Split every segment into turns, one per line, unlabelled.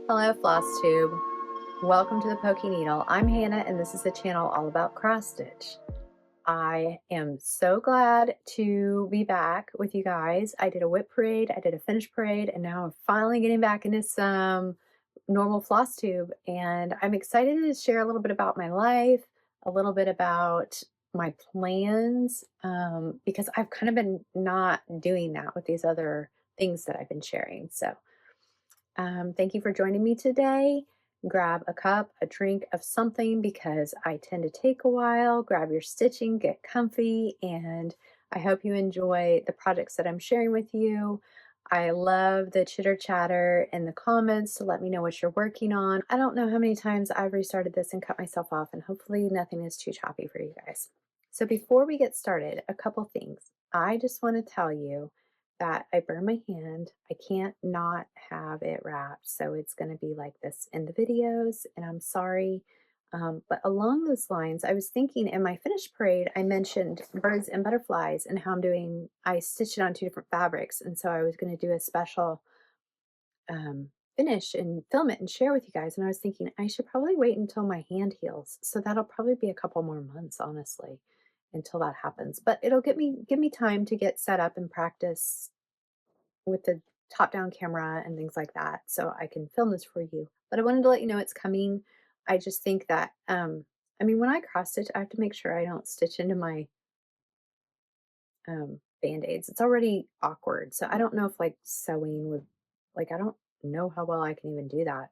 Hello Flosstube. Welcome to the Pokey Needle. I'm Hannah and this is a channel all about cross stitch. I am so glad to be back with you guys. I did a whip parade, I did a finish parade, and now I'm finally getting back into some normal Flosstube, and I'm excited to share a little bit about my life, a little bit about my plans, because I've kind of been not doing that with these other things that I've been sharing. So thank you for joining me today. Grab a cup, a drink of something because I tend to take a while. Grab your stitching, get comfy, and I hope you enjoy the projects that I'm sharing with you. I love the chitter chatter in the comments to let me know what you're working on. I don't know how many times I've restarted this and cut myself off, and hopefully nothing is too choppy for you guys. So before we get started, a couple things. I just want to tell you that I burned my hand. I can't not have it wrapped, so it's going to be like this in the videos, and I'm sorry. But along those lines, I was thinking in my finished parade, I mentioned birds and butterflies and how I stitched it on 2 different fabrics, and so I was going to do a special finish and film it and share with you guys. And I was thinking I should probably wait until my hand heals, so that'll probably be a couple more months, honestly, until that happens. But it'll give me time to get set up and practice with the top-down camera and things like that, so I can film this for you. But I wanted to let you know it's coming. I just think that, I mean, when I cross stitch, I have to make sure I don't stitch into my Band-Aids. It's already awkward, so I don't know if like sewing would, like, I don't know how well I can even do that.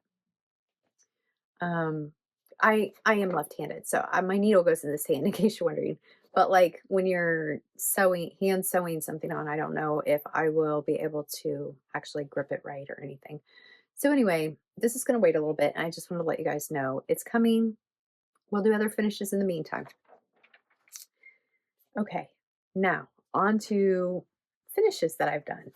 Um, I am left-handed, so my needle goes in this hand in case you're wondering. But like when you're hand sewing something on, I don't know if I will be able to actually grip it right or anything. So anyway, this is going to wait a little bit. And I just want to let you guys know it's coming. We'll do other finishes in the meantime. Okay, now on to finishes that I've done.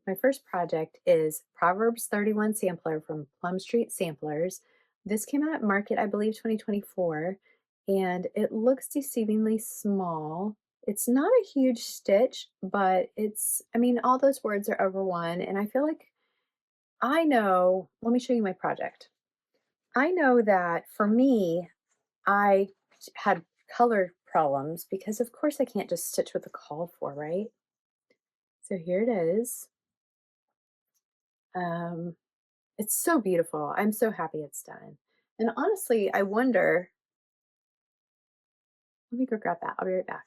My first project is Proverbs 31 Sampler from Plum Street Samplers. This came out at Market, I believe, 2024, and it looks deceivingly small. It's not a huge stitch, but I mean, all those words are over one, and I feel like let me show you my project. I know that for me, I had color problems because, of course, I can't just stitch what the called for, right? So here it is. It's so beautiful. I'm so happy it's done. And honestly, I wonder, let me go grab that. I'll be right back.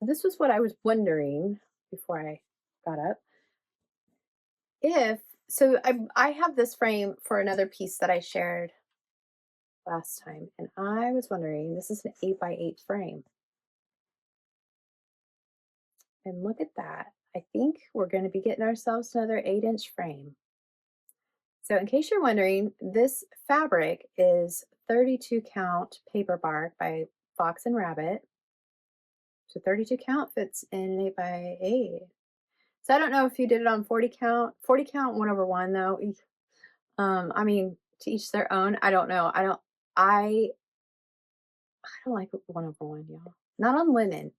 This was what I was wondering before I got up. I have this frame for another piece that I shared last time, and I was wondering, this is an 8x8 frame. And look at that. I think we're going to be getting ourselves another 8-inch frame. So in case you're wondering, this fabric is 32 count paper bark by Fox and Rabbit. So 32 count fits in an 8x8. So I don't know if you did it on 40 count. 40 count 1/1 though. I mean, to each their own. I don't know. I don't like 1/1, y'all. Not on linen.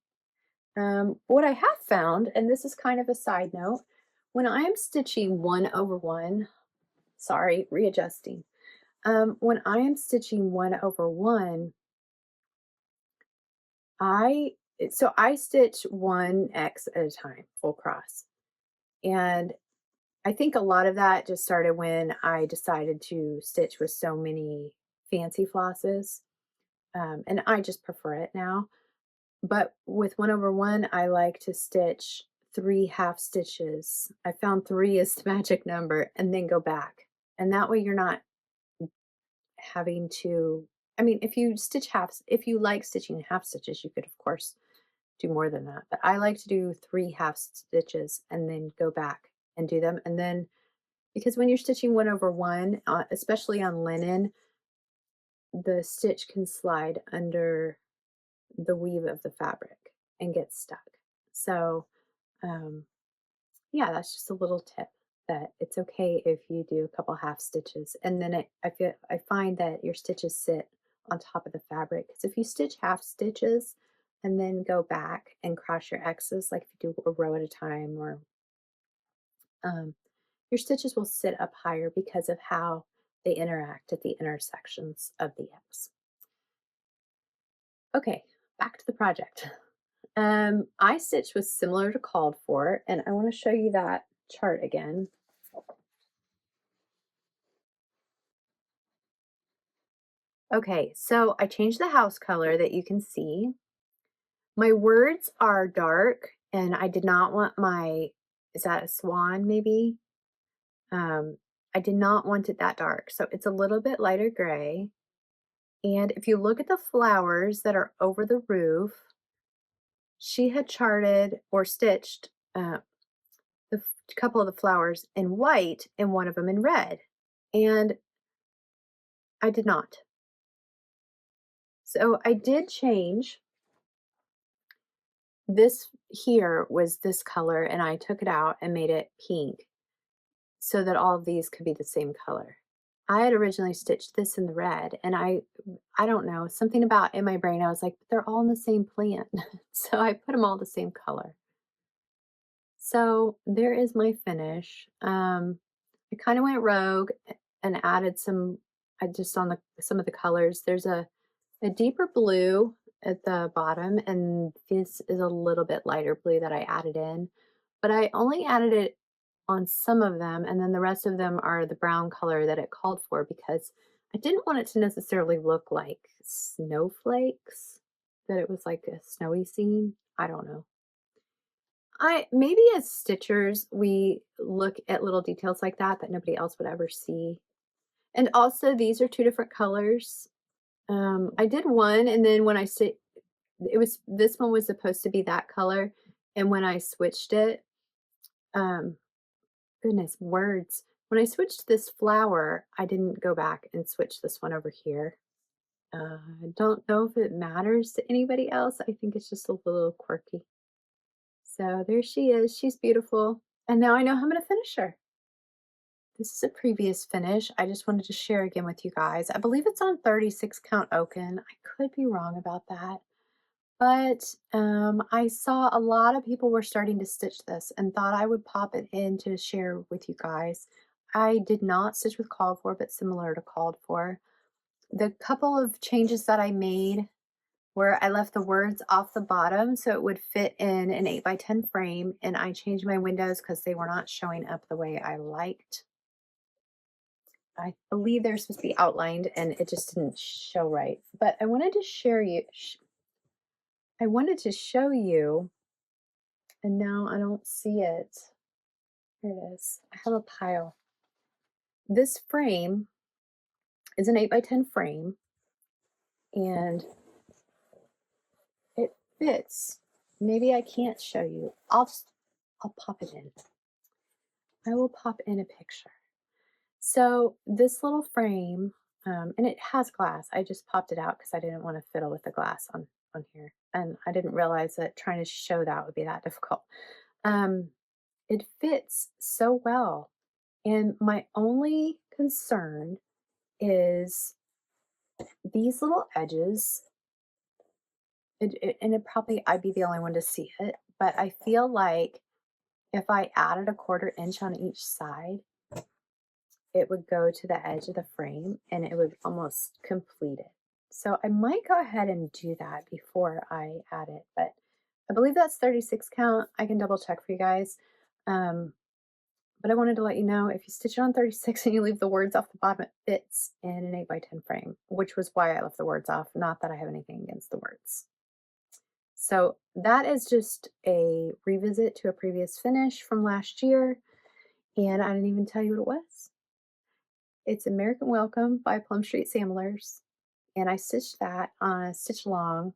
What I have found, and this is kind of a side note, when I'm stitching 1/1, sorry, readjusting. When I am stitching 1/1, I stitch 1x at a time, full cross. And I think a lot of that just started when I decided to stitch with so many fancy flosses. And I just prefer it now. But with 1/1, I like to stitch 3 half stitches. I found 3 is the magic number, and then go back. And that way you're not having to, I mean, if you like stitching half stitches, you could of course do more than that. But I like to do 3 half stitches and then go back and do them. And then, because when you're stitching 1/1, especially on linen, the stitch can slide under the weave of the fabric and get stuck. So, yeah, that's just a little tip, that it's okay if you do a couple half stitches, and then I find that your stitches sit on top of the fabric. Because if you stitch half stitches and then go back and cross your X's, like if you do a row at a time, or your stitches will sit up higher because of how they interact at the intersections of the ends. Okay, back to the project. I stitched was similar to called for, and I want to show you that chart again. Okay, so I changed the house color that you can see. My words are dark, and I did not want my, is that a swan maybe? Um, I did not want it that dark, so it's a little bit lighter gray. And if you look at the flowers that are over the roof, she had charted or stitched the couple of the flowers in white and one of them in red. And I did not. So I did change. This here was this color, and I took it out and made it pink so that all of these could be the same color. I had originally stitched this in the red, and I don't know, something about in my brain, I was like, they're all in the same plant. So I put them all the same color. So there is my finish. I kind of went rogue and added some, I just on the some of the colors. There's a deeper blue at the bottom, and this is a little bit lighter blue that I added in. But I only added it on some of them, and then the rest of them are the brown color that it called for because I didn't want it to necessarily look like snowflakes, that it was like a snowy scene. I don't know. I maybe as stitchers, we look at little details like that that nobody else would ever see. And also, these are two different colors. I did one, and then when I sit, it was this one was supposed to be that color, and when I switched it, um, goodness, words. When I switched this flower, I didn't go back and switch this one over here. I don't know if it matters to anybody else. I think it's just a little quirky. So there she is. She's beautiful. And now I know how I'm going to finish her. This is a previous finish. I just wanted to share again with you guys. I believe it's on 36 count Oaken. I could be wrong about that. But I saw a lot of people were starting to stitch this and thought I would pop it in to share with you guys. I did not stitch with called for, but similar to called for. The couple of changes that I made where I left the words off the bottom so it would fit in an 8x10 frame, and I changed my windows because they were not showing up the way I liked. I believe they're supposed to be outlined and it just didn't show right. But I wanted to share you, I wanted to show you, and now I don't see it. Here it is. I have a pile. This frame is an 8x10 frame, and it fits. Maybe I can't show you. I'll pop it in. I will pop in a picture. So this little frame, and it has glass. I just popped it out because I didn't want to fiddle with the glass on here. And I didn't realize that trying to show that would be that difficult. It fits so well. And my only concern is these little edges, and it probably I'd be the only one to see it, but I feel like if I added a 1/4 inch on each side, it would go to the edge of the frame and it would almost complete it. So I might go ahead and do that before I add it, but I believe that's 36 count. I can double check for you guys. But I wanted to let you know if you stitch it on 36 and you leave the words off the bottom, it fits in an 8x10 frame, which was why I left the words off, not that I have anything against the words. So that is just a revisit to a previous finish from last year, and I didn't even tell you what it was. It's American Welcome by Plum Street Samplers, and I stitched that on a stitch along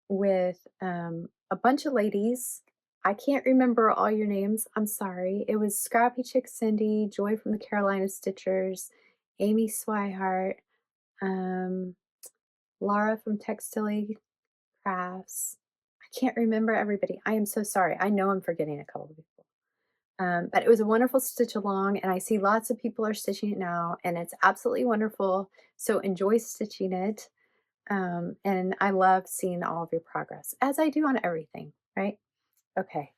with a bunch of ladies. I can't remember all your names. I'm sorry. It was Scrappy Chick Cindy, Joy from the Carolina Stitchers, Amy Swihart, Laura from Textile Crafts. I can't remember everybody. I am so sorry. I know I'm forgetting a couple of people. But it was a wonderful stitch along, and I see lots of people are stitching it now, and it's absolutely wonderful. So enjoy stitching it. And I love seeing all of your progress, as I do on everything, right? Okay.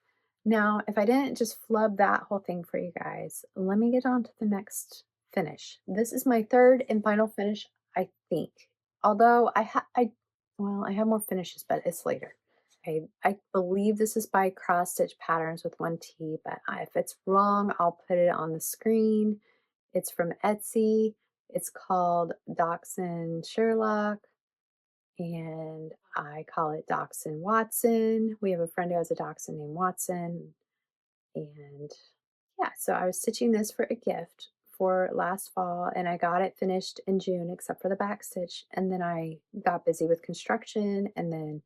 Now, if I didn't just flub that whole thing for you guys, let me get on to the next finish. This is my third and final finish, I think. Although I have more finishes, but it's later. I believe this is by Cross Stitch Patterns with 1T, but if it's wrong, I'll put it on the screen. It's from Etsy. It's called Dachshund Sherlock, and I call it Dachshund Watson. We have a friend who has a dachshund named Watson, and yeah, so I was stitching this for a gift for last fall, and I got it finished in June except for the back stitch, and then I got busy with construction, and then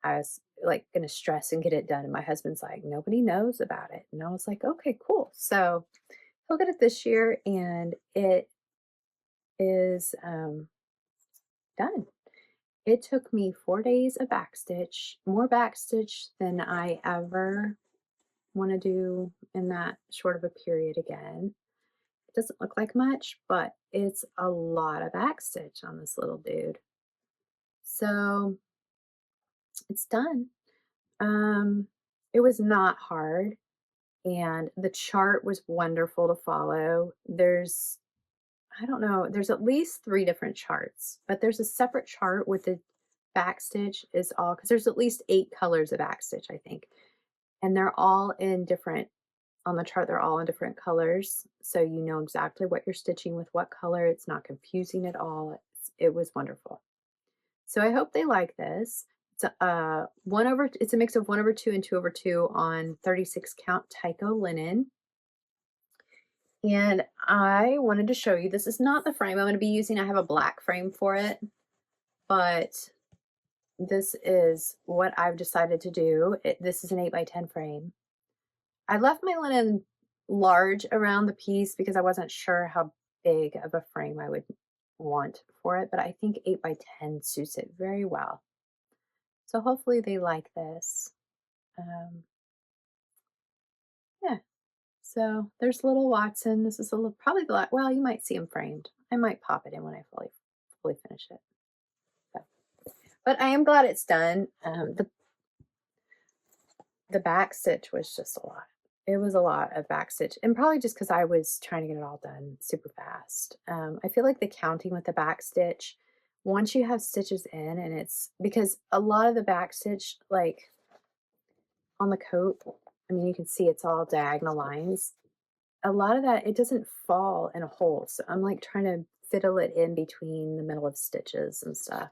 I was like gonna stress and get it done, and my husband's like, nobody knows about it, and I was like, okay, cool. So he'll get it this year, and it is done. It took me 4 days of backstitch, more backstitch than I ever want to do in that short of a period again. It doesn't look like much, but it's a lot of backstitch on this little dude. So it's done. It was not hard, and the chart was wonderful to follow. I don't know, there's at least 3 different charts, but there's a separate chart with the backstitch is all, because there's at least 8 colors of backstitch, I think. And they're all in different, on the chart, they're all in different colors. So you know exactly what you're stitching with what color. It's not confusing at all. It was wonderful. So I hope they like this. It's a mix of 1/2 and 2/2 on 36 count Tyco linen. And I wanted to show you, this is not the frame I'm going to be using. I have a black frame for it, but this is what I've decided to do. This is an 8x10 frame. I left my linen large around the piece because I wasn't sure how big of a frame I would want for it, but I think 8x10 suits it very well. So hopefully they like this. Yeah. So there's little Watson. This is probably the last, well, you might see him framed. I might pop it in when I fully finish it. So, but I am glad it's done. The back stitch was just a lot. It was a lot of back stitch, and probably just because I was trying to get it all done super fast. I feel like the counting with the back stitch, once you have stitches in, and it's because a lot of the back stitch, like on the coat, I mean, you can see it's all diagonal lines. A lot of that, it doesn't fall in a hole. So I'm like trying to fiddle it in between the middle of stitches and stuff.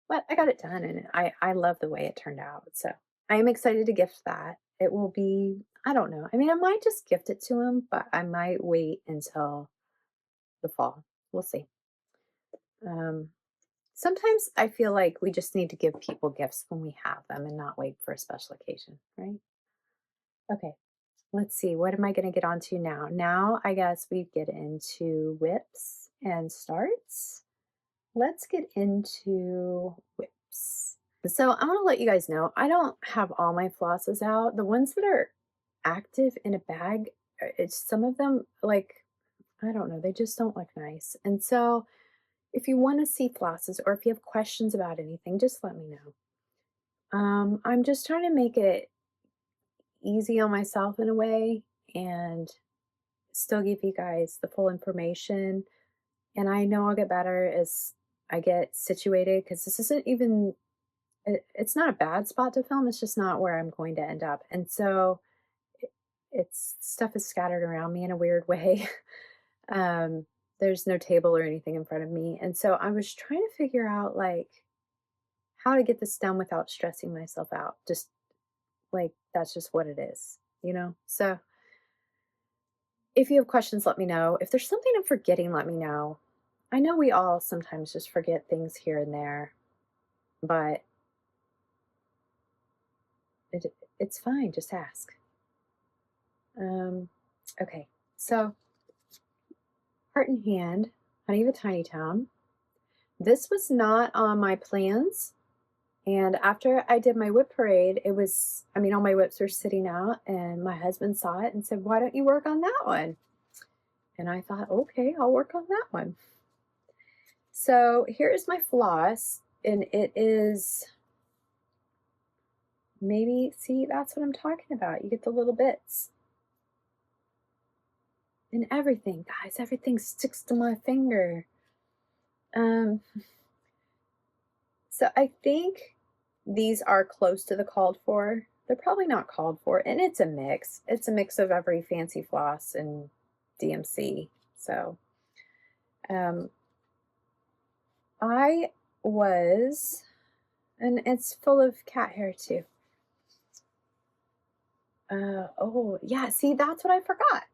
But I got it done, and I love the way it turned out. So I am excited to gift that. It will be, I don't know. I mean, I might just gift it to him, but I might wait until the fall. We'll see. Um, Sometimes I feel like we just need to give people gifts when we have them and not wait for a special occasion, right? Okay, let's see. What am I going to get onto now? Now, I guess we get into whips and starts. Let's get into whips. So I want to let you guys know, I don't have all my flosses out. The ones that are active in a bag, it's some of them, like, I don't know, they just don't look nice. And so if you want to see flosses or if you have questions about anything, just let me know. I'm just trying to make it easy on myself in a way and still give you guys the full information. And I know I'll get better as I get situated, because this isn't even, it's not a bad spot to film. It's just not where I'm going to end up. And so it's stuff is scattered around me in a weird way. um, there's no table or anything in front of me. And so I was trying to figure out like how to get this done without stressing myself out. Just like, that's just what it is, you know? So if you have questions, let me know. If there's something I'm forgetting, let me know. I know we all sometimes just forget things here and there, but it's fine. Just ask. Okay, so Heart in Hand, Honey of a Tiny Town. This was not on my plans. And after I did my whip parade, it was, I mean, all my whips were sitting out, and my husband saw it and said, why don't you work on that one? And I thought, okay, I'll work on that one. So here is my floss, and it is maybe, see, that's what I'm talking about. You get the little bits. And everything, guys, everything sticks to my finger. Um, so I think these are close to the called for. They're probably not called for, and it's a mix. It's a mix of every fancy floss and DMC. So I was, and it's full of cat hair too. Oh, yeah, see, that's what I forgot.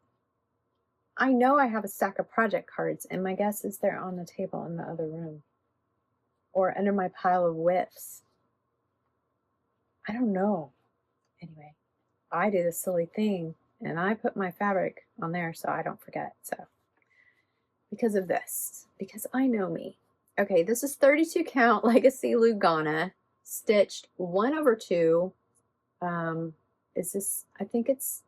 I know I have a stack of project cards, and my guess is they're on the table in the other room or under my pile of whips. I don't know. Anyway, I did a silly thing, and I put my fabric on there so I don't forget. So, because of this, because I know me. Okay, this is 32 count Legacy Lugana, stitched 1/2. Is this, I think it's,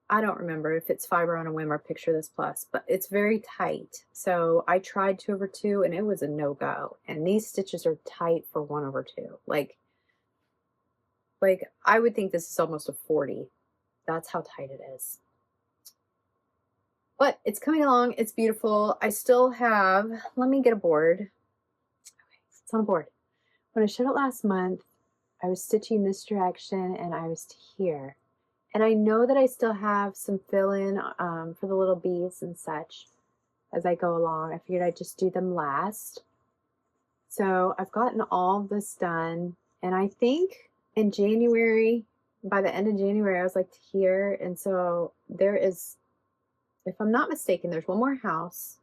I don't remember if it's Fiber on a Whim or Picture This Plus, but it's very tight. So I tried 2/2 and it was a no-go. And these stitches are tight for 1/2. Like I would think this is almost a 40. That's how tight it is. But it's coming along. It's beautiful. I still have, let me get a board. Okay, it's on a board. When I showed it last month, I was stitching this direction and I was to here. And I know that I still have some fill-in for the little bees and such as I go along. I figured I'd just do them last. So I've gotten all of this done. And I think in January, by the end of January, I was like to here. And so there is, if I'm not mistaken, there's one more house.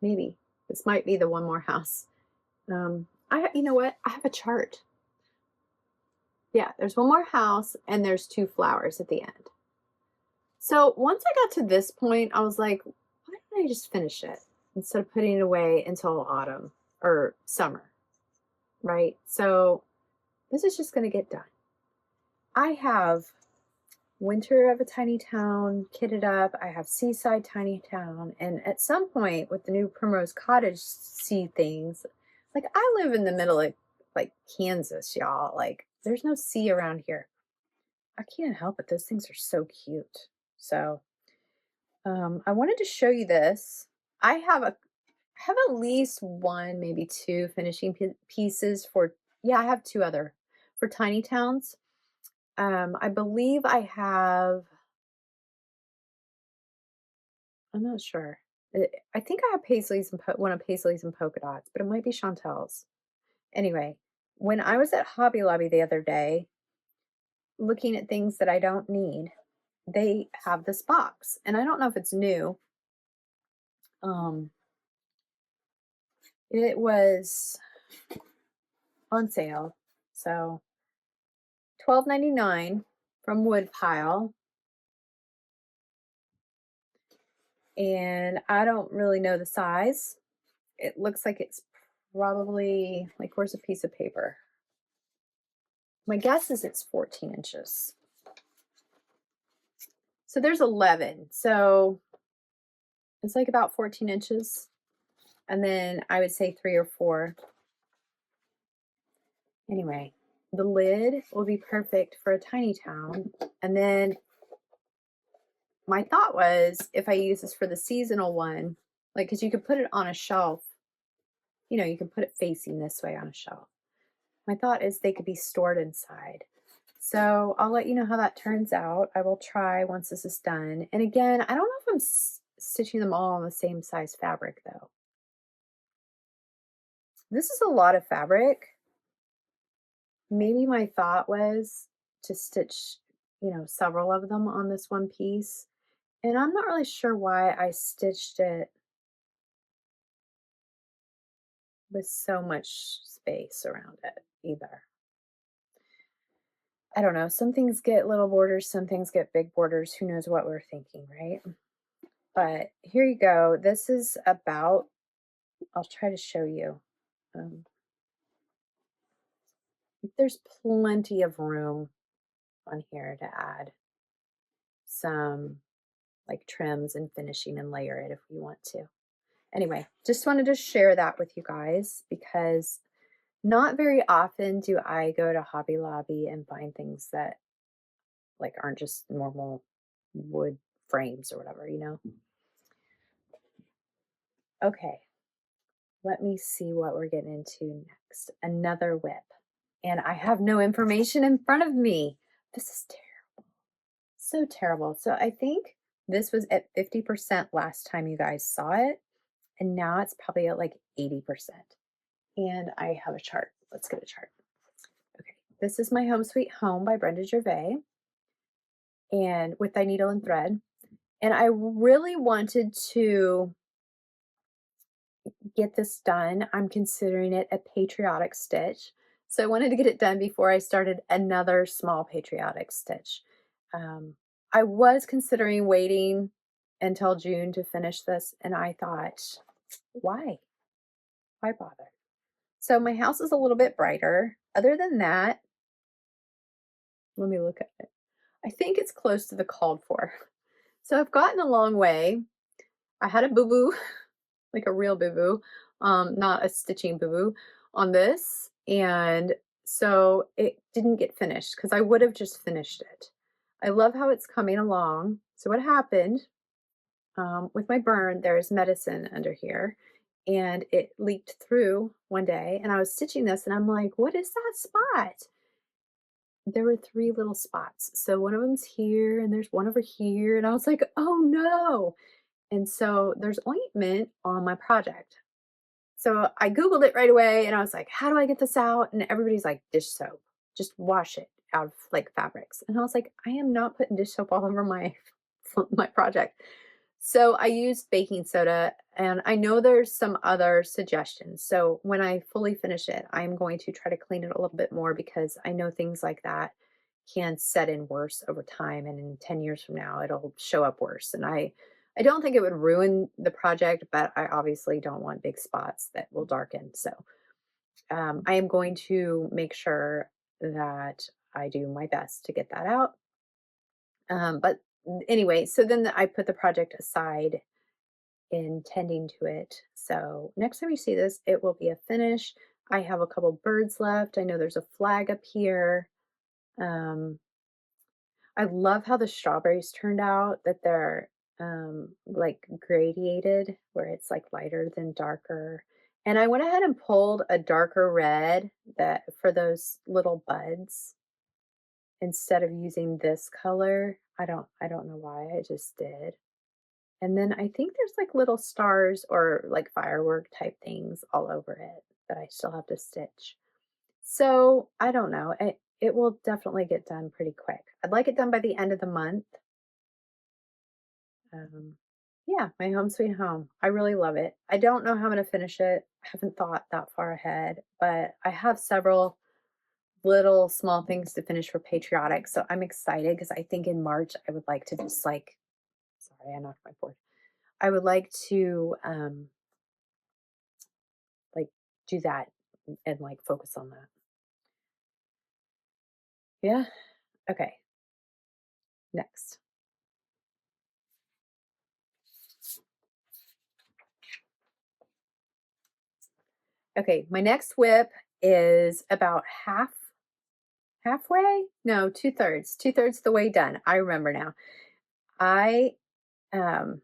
Maybe this might be the one more house. You know what? I have a chart. Yeah, there's one more house and there's 2 flowers at the end. So once I got to this point, I was like, why don't I just finish it instead of putting it away until autumn or summer, right? So this is just going to get done. I have Winter of a Tiny Town kitted up. I have Seaside Tiny Town. And at some point with the new Primrose Cottage sea things, like I live in the middle of like Kansas, y'all. Like there's no sea around here. I can't help it. Those things are so cute. So I wanted to show you this. I have at least 1, maybe 2 finishing pieces for, yeah, I have 2 other for Tiny Towns. I believe I have, I'm not sure. I think I have Paisleys and one of Paisleys and polka dots, but it might be Chantel's. Anyway, when I was at Hobby Lobby the other day, looking at things that I don't need, they have this box, and I don't know if it's new. It was on sale, so $12.99 from Woodpile. And I don't really know the size. It looks like it's probably, like, where's a piece of paper? My guess is it's 14 inches. So there's 11. So it's like about 14 inches. And then I would say 3 or 4. Anyway, the lid will be perfect for a tiny town. And then my thought was, if I use this for the seasonal one, like, because you could put it on a shelf, you know, you can put it facing this way on a shelf. My thought is they could be stored inside. So I'll let you know how that turns out. I will try once this is done. And again, I don't know if I'm stitching them all on the same size fabric though. This is a lot of fabric. Maybe my thought was to stitch, you know, several of them on this one piece. And I'm not really sure why I stitched it with so much space around it either. I don't know. Some things get little borders, some things get big borders. Who knows what we're thinking, right? But here you go. This is about, I'll try to show you. There's plenty of room on here to add some like trims and finishing and layer it if we want to. Anyway, just wanted to share that with you guys because Not very often do I go to Hobby Lobby and find things that like aren't just normal wood frames or whatever, you know? Okay, let me see what we're getting into next. Another whip. And I have no information in front of me. This is terrible. So terrible. So I think this was at 50% last time you guys saw it. And now it's probably at like 80%. And I have a chart. Let's get a chart. Okay, this is my Home Sweet Home by Brenda Gervais, and with Thy Needle and Thread. And I really wanted to get this done. I'm considering it a patriotic stitch. So I wanted to get it done before I started another small patriotic stitch. I was considering waiting until June to finish this, and I thought, why? Why bother? So my house is a little bit brighter. Other than that, let me look at it. I think it's close to the called for. So I've gotten a long way. I had a boo-boo, like a real boo-boo, not a stitching boo-boo on this. And so it didn't get finished because I would have just finished it. I love how it's coming along. So what happened with my burn, there's medicine under here and it leaked through one day and I was stitching this and I'm like, what is that spot? There were 3 little spots. So one of them's here and there's one over here. And I was like, oh no. And so there's ointment on my project. So I Googled it right away and I was like, how do I get this out? And everybody's like, dish soap, just wash it out of like fabrics. And I was like, I am not putting dish soap all over my, my project. So I used baking soda and I know there's some other suggestions. So when I fully finish it, I'm going to try to clean it a little bit more because I know things like that can set in worse over time. And in 10 years from now, it'll show up worse. And I don't think it would ruin the project, but I obviously don't want big spots that will darken. So I am going to make sure that I do my best to get that out. But anyway, so then I put the project aside in tending to it. So next time you see this, it will be a finish. I have a couple birds left. I know there's a flag up here. Um, I love how the strawberries turned out, that they're like gradiated, where it's like lighter than darker. And I went ahead and pulled a darker red that for those little buds instead of using this color. I don't know why, I just did. And then I think there's like little stars or like firework type things all over it that I still have to stitch. So I don't know. It will definitely get done pretty quick. I'd like it done by the end of the month. Um, yeah, my home sweet home. I really love it. I don't know how I'm going to finish it. I haven't thought that far ahead, but I have several little small things to finish for patriotic. So I'm excited because I think in March I would like to just like, sorry, I knocked my board. I would like to like do that and like focus on that. Yeah. Okay. Next. Okay. My next whip is about halfway. No, 2/3. 2/3 the way done. I remember now. I um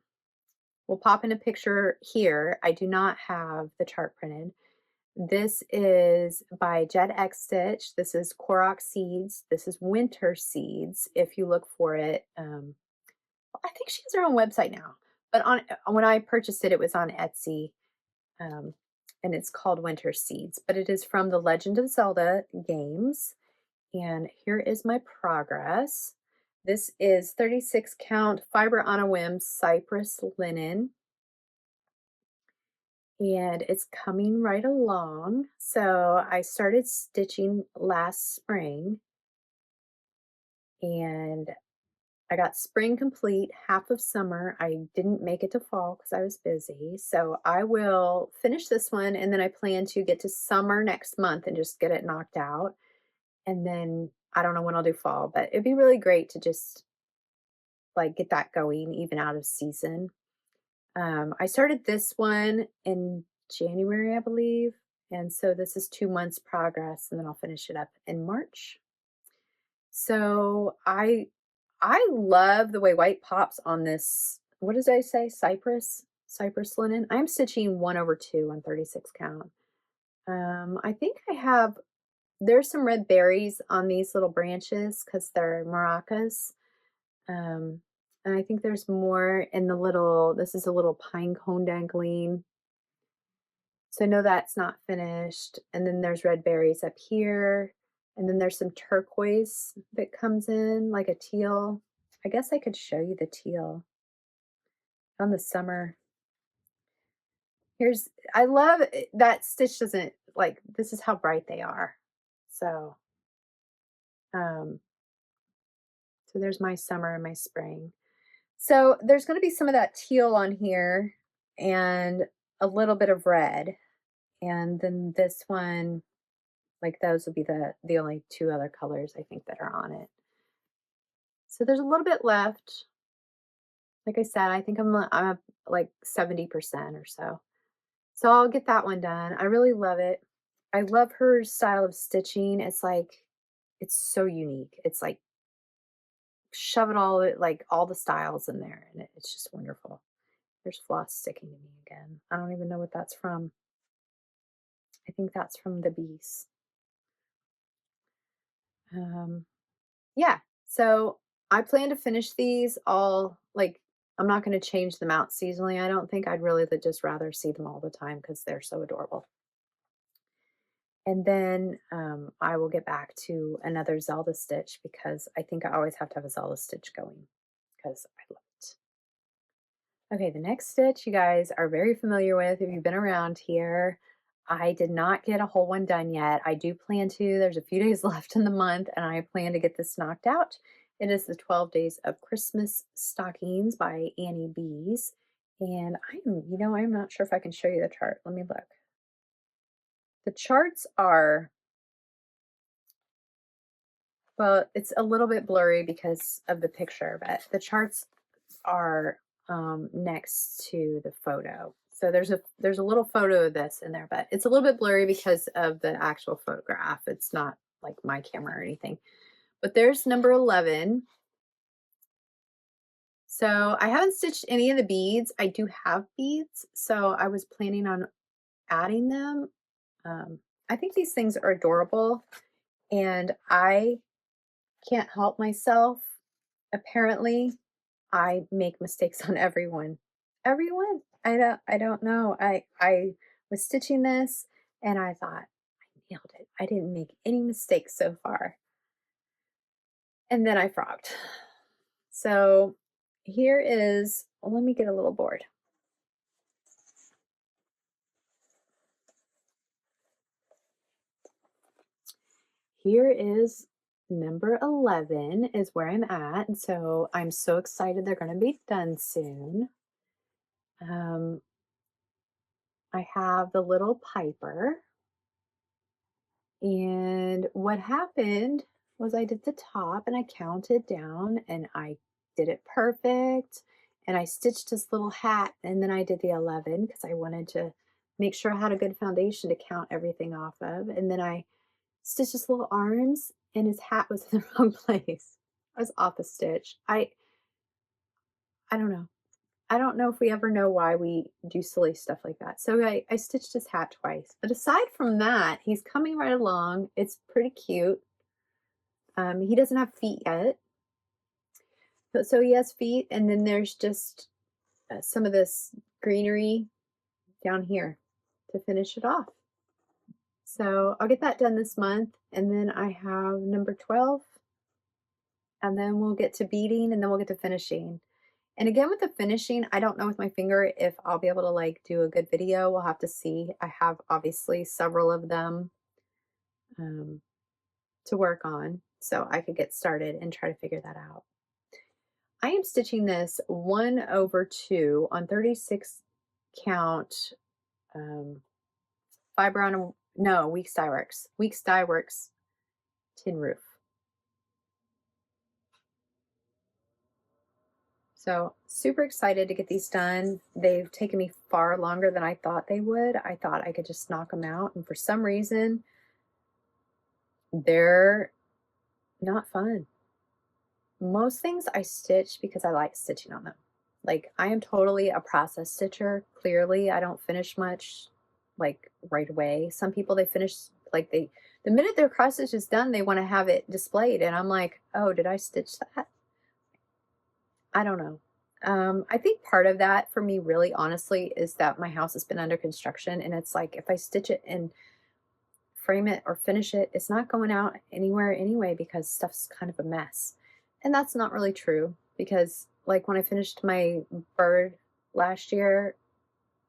will pop in a picture here. I do not have the chart printed. This is by Jed X Stitch. This is Korok Seeds. This is Winter Seeds. If you look for it, I think she has her own website now. But on when I purchased it, it was on Etsy, um, and it's called Winter Seeds. But it is from the Legend of Zelda games. And here is my progress. This is 36 count fiber on a whim cypress linen. And it's coming right along. So I started stitching last spring and I got spring complete, half of summer. I didn't make it to fall because I was busy. So I will finish this one and then I plan to get to summer next month and just get it knocked out. And then I don't know when I'll do fall, but it'd be really great to just like get that going even out of season. I started this one in January, I believe. And so this is 2 months progress, and then I'll finish it up in March. So I love the way white pops on this. What did I say? Cypress linen. I'm stitching 1/2 on 36 count. I think there's some red berries on these little branches because they're maracas. Um, and I think there's more in this is a little pine cone dangling. So I know that's not finished. And then there's red berries up here. And then there's some turquoise that comes in, like a teal. I guess I could show you the teal on the summer. I love that stitch doesn't, like, this is how bright they are. So, um, so there's my summer and my spring. So there's going to be some of that teal on here and a little bit of red. And then this one, like those will be the only two other colors I think that are on it. So there's a little bit left. Like I said, I think I'm like 70% or so. So I'll get that one done. I really love it. I love her style of stitching. It's so unique. It's like shove it all, like all the styles in there, and it's just wonderful. There's floss sticking to me again. I don't even know what that's from. I think that's from the bees. Yeah, so I plan to finish these all, like, I'm not going to change them out seasonally. I don't think. I'd really just rather see them all the time because they're so adorable. And then I will get back to another Zelda stitch because I think I always have to have a Zelda stitch going because I love it. Okay, the next stitch you guys are very familiar with if you've been around here. I did not get a whole one done yet. I do plan to. There's a few days left in the month, and I plan to get this knocked out. It is the 12 Days of Christmas Stockings by Annie Bees. And I'm not sure if I can show you the chart. Let me look. The charts are, well, it's a little bit blurry because of the picture, but the charts are next to the photo. So there's a little photo of this in there, but it's a little bit blurry because of the actual photograph. It's not like my camera or anything. But there's number 11. So I haven't stitched any of the beads. I do have beads, so I was planning on adding them. I think these things are adorable, and I can't help myself. Apparently, I make mistakes on everyone. Everyone. I don't know. I was stitching this and I thought, I nailed it. I didn't make any mistakes so far. And then I frogged. So here is, well, let me get a little board. Here is number 11 is where I'm at. And so I'm so excited they're going to be done soon. I have the little Piper. And what happened was I did the top and I counted down and I did it perfect. And I stitched his little hat and then I did the 11 because I wanted to make sure I had a good foundation to count everything off of. And then I stitched his little arms and his hat was in the wrong place. I was off a stitch. I don't know. I don't know if we ever know why we do silly stuff like that. So I stitched his hat twice. But aside from that, he's coming right along. It's pretty cute. He doesn't have feet yet. But so he has feet, and then there's just some of this greenery down here to finish it off. So I'll get that done this month, and then I have number 12, and then we'll get to beading, and then we'll get to finishing. And again, with the finishing, I don't know with my finger if I'll be able to like do a good video. We'll have to see. I have obviously several of them to work on, so I could get started and try to figure that out. I am stitching this 1/2 on 36 count fiber on Weeks Dye Works tin roof. So super excited to get these done. They've taken me far longer than I thought they would. I thought I could just knock them out, and for some reason, they're not fun. Most things I stitch because I like stitching on them. Like, I am totally a process stitcher. Clearly, I don't finish much like right away. Some people, they finish like the minute their cross stitch is done, they want to have it displayed, and I'm like, oh, did I stitch that? I don't know. I think part of that for me, really honestly, is that my house has been under construction, and it's like if I stitch it and frame it or finish it, it's not going out anywhere anyway because stuff's kind of a mess. And that's not really true, because like when I finished my bird last year,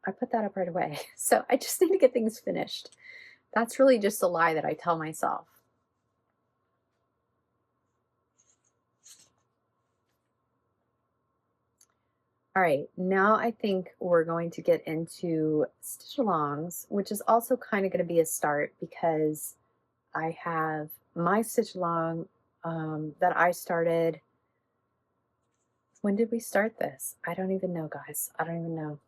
I put that up right away. So I just need to get things finished. That's really just a lie that I tell myself. All right, now I think we're going to get into stitch alongs, which is also kind of going to be a start because I have my stitch along that I started. When did we start this? I don't even know, guys. I don't even know.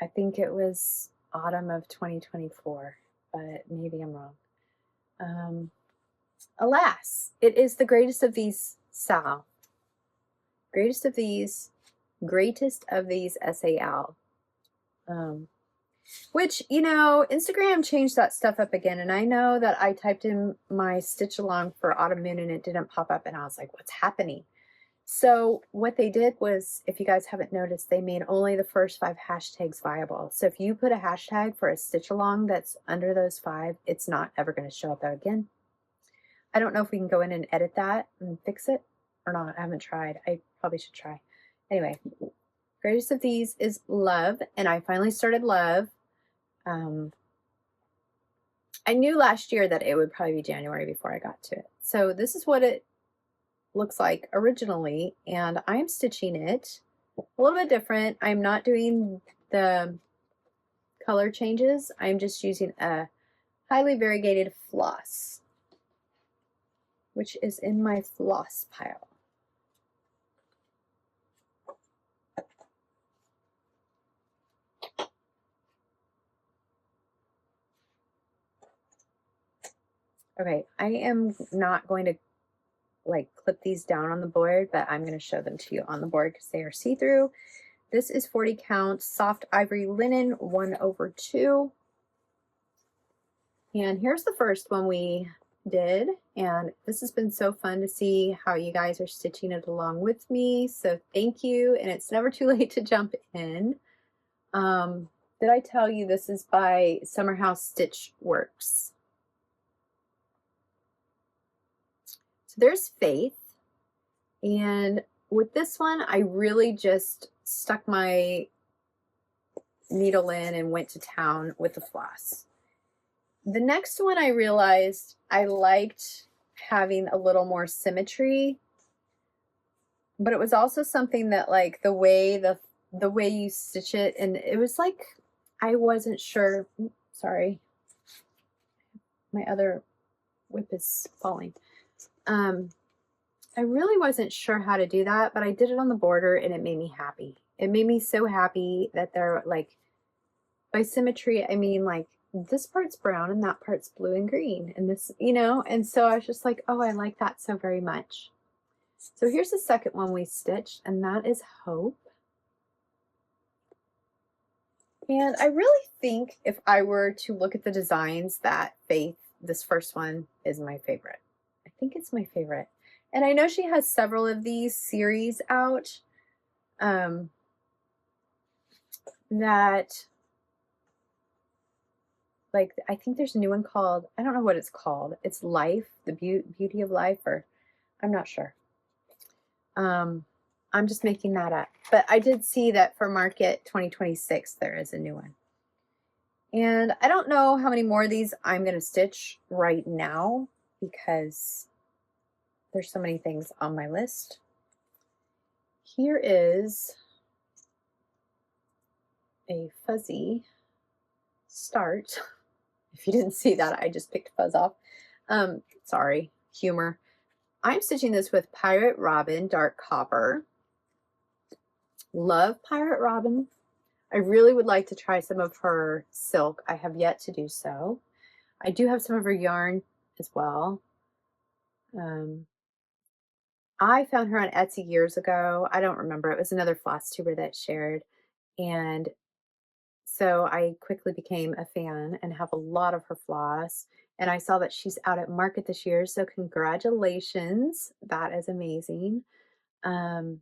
I think it was autumn of 2024, but maybe I'm wrong. Alas, it is the greatest of these, Sal. Greatest of these SAL. Which, you know, Instagram changed that stuff up again, and I know that I typed in my stitch along for autumn moon and it didn't pop up, and I was like, what's happening? So what they did was, if you guys haven't noticed, they made only the first 5 hashtags viable. So if you put a hashtag for a stitch along that's under those 5, it's not ever going to show up again. I don't know if we can go in and edit that and fix it or not. I haven't tried. I probably should try. Anyway, greatest of these is Love, and I finally started Love. I knew last year that it would probably be January before I got to it. So this is what it looks like originally, and I'm stitching it a little bit different. I'm not doing the color changes. I'm just using a highly variegated floss, which is in my floss pile. Okay, I am not going to like clip these down on the board, but I'm going to show them to you on the board because they are see-through. This is 40 count soft ivory linen 1/2. And here's the first one we did, and this has been so fun to see how you guys are stitching it along with me, so thank you. And it's never too late to jump in. Did I tell you this is by Summer House Stitch Works? So there's Faith, and with this one I really just stuck my needle in and went to town with the floss. The next one I realized I liked having a little more symmetry, but it was also something that like the way you stitch it, and it was like I wasn't sure. Sorry, my other whip is falling. I really wasn't sure how to do that, but I did it on the border and it made me happy. It made me so happy that they're like, by symmetry, I mean like this part's brown and that part's blue and green, and this, you know, and so I was just like, oh, I like that so very much. So here's the second one we stitched, and that is Hope. And I really think if I were to look at the designs, that Faith, this first one, is my favorite. I think it's my favorite. And I know she has several of these series out that, like, I think there's a new one called, I don't know what it's called. It's Life, the Beauty of Life, or I'm not sure. I'm just making that up. But I did see that for Market 2026, there is a new one. And I don't know how many more of these I'm going to stitch right now because there's so many things on my list. Here is a fuzzy start. If you didn't see that, I just picked fuzz off. Sorry, humor. I'm stitching this with Pirate Robin Dark Copper. Love Pirate Robin. I really would like to try some of her silk. I have yet to do so. I do have some of her yarn as well. I found her on Etsy years ago. I don't remember. It was another Flosstuber that shared. And so I quickly became a fan and have a lot of her floss. And I saw that she's out at market this year. So congratulations. That is amazing. Um,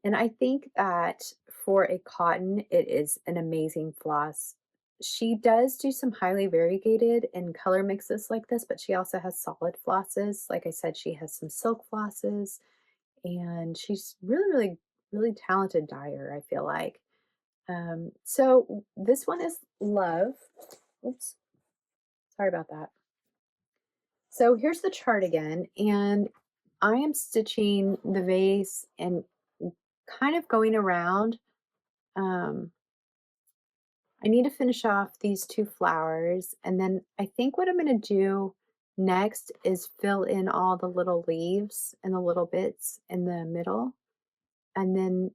and I think that for a cotton, it is an amazing floss. She does do some highly variegated and color mixes like this, but she also has solid flosses. Like I said, she has some silk flosses, and she's really talented dyer, I feel like. So this one is Love. Oops, sorry about that. So here's the chart again, and I am stitching the vase and kind of going around. I need to finish off these two flowers, and then I think what I'm going to do next is fill in all the little leaves and the little bits in the middle, and then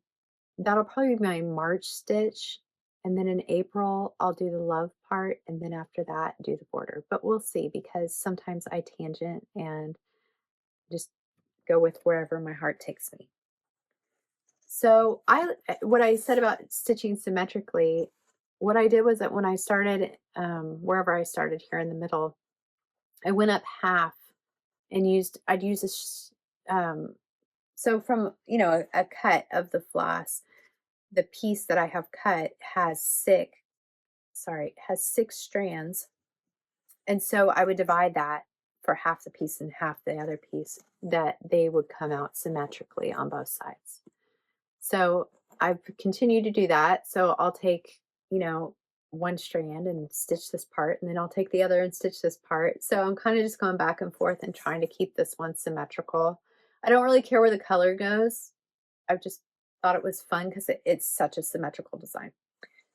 that'll probably be my March stitch. And then in April, I'll do the love part, and then after that, do the border. But we'll see, because sometimes I tangent and just go with wherever my heart takes me. So what I said about stitching symmetrically, what I did was that when I started, wherever I started here in the middle, I went up half and I'd use this, so from, a cut of the floss, the piece that I have cut has six strands. And so I would divide that for half the piece and half the other piece, that they would come out symmetrically on both sides. So I've continued to do that. So I'll take, one strand and stitch this part, and then I'll take the other and stitch this part. So I'm kind of just going back and forth and trying to keep this one symmetrical. I don't really care where the color goes. I've just thought it was fun because it's such a symmetrical design.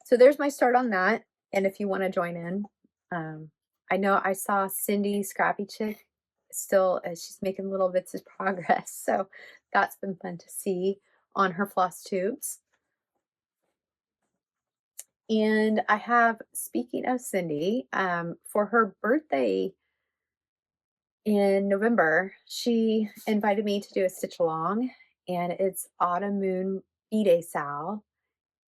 So there's my start on that. And if you want to join in, I know I saw Cindy Scrappy Chick still, she's making little bits of progress. So that's been fun to see on her Flosstubes. And I have, speaking of Cindy, for her birthday in November, she invited me to do a stitch along, and it's Autumn Moon B-Day Sal,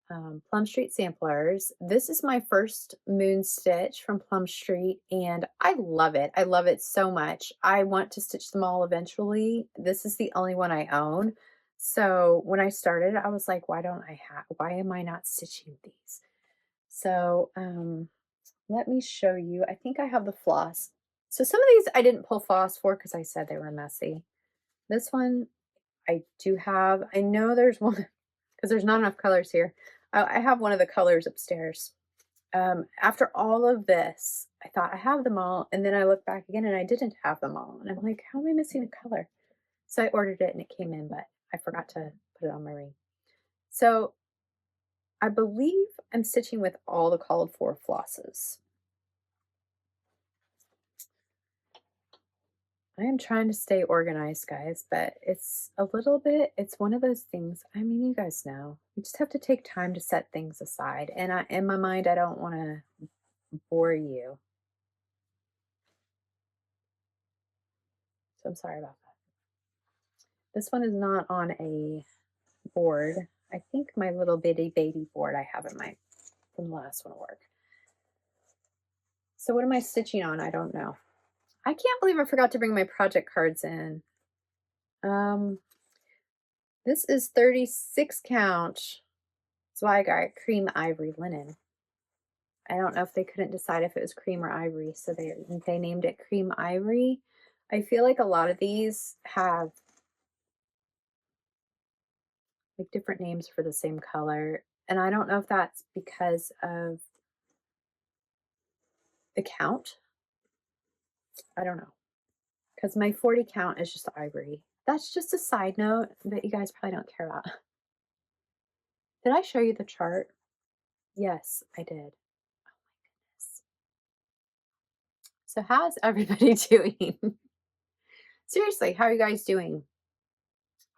Plum Street Samplers. This is my first moon stitch from Plum Street, and I love it. I love it so much. I want to stitch them all eventually. This is the only one I own. So when I started, I was like, why am I not stitching these? So let me show you. I think I have the floss. So some of these I didn't pull floss for because I said they were messy. This one I do have. I know there's one because there's not enough colors here. I have one of the colors upstairs. After all of this, I thought I have them all, and then I looked back again and I didn't have them all. And I'm like, how am I missing a color? So I ordered it and it came in, but I forgot to put it on my ring. So I believe I'm stitching with all the called for flosses. I am trying to stay organized, guys, but it's one of those things. I mean, you guys know, you just have to take time to set things aside. And in my mind, I don't want to bore you. So I'm sorry about that. This one is not on a board. I think my little bitty baby board I have from the last one will work. So what am I stitching on? I don't know. I can't believe I forgot to bring my project cards in. This is 36 count. So I got cream ivory linen. I don't know if they couldn't decide if it was cream or ivory, so they named it cream ivory. I feel like a lot of these have like different names for the same color, and I don't know if that's because of the count. I don't know, because my 40 count is just ivory. That's just a side note that you guys probably don't care about. Did I show you the chart? Yes, I did. Oh my goodness. So how's everybody doing? Seriously, how are you guys doing?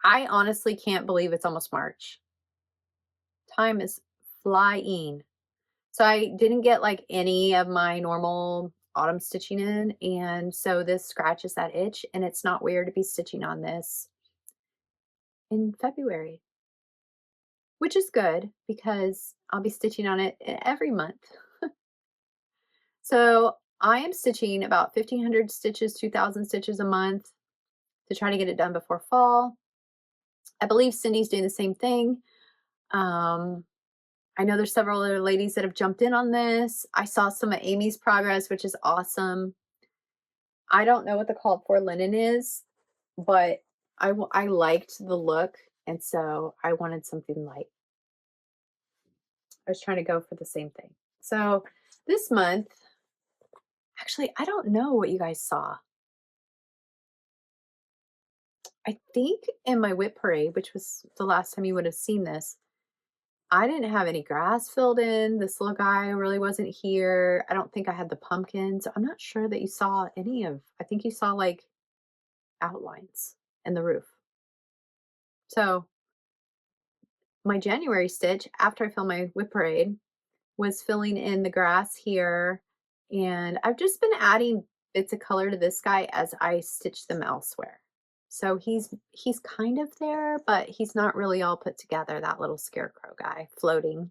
I honestly can't believe it's almost March. Time is flying. So I didn't get like any of my normal autumn stitching in, and so this scratches that itch, and it's not weird to be stitching on this in February, which is good because I'll be stitching on it every month. So I am stitching about 1,500 stitches, 2,000 stitches a month to try to get it done before fall. I believe Cindy's doing the same thing. Um, I know there's several other ladies that have jumped in on this. I saw some of Amy's progress, which is awesome. I don't know what the called for linen is, but I liked the look, and so I wanted something light. I was trying to go for the same thing. So this month, actually, I don't know what you guys saw. I think in my whip parade, which was the last time you would have seen this, I didn't have any grass filled in. This little guy really wasn't here. I don't think I had the pumpkin. So I'm not sure that you saw any of, I think you saw like outlines in the roof. So my January stitch after I filmed my whip parade was filling in the grass here. And I've just been adding bits of color to this guy as I stitch them elsewhere. So he's kind of there, but he's not really all put together, that little scarecrow guy floating.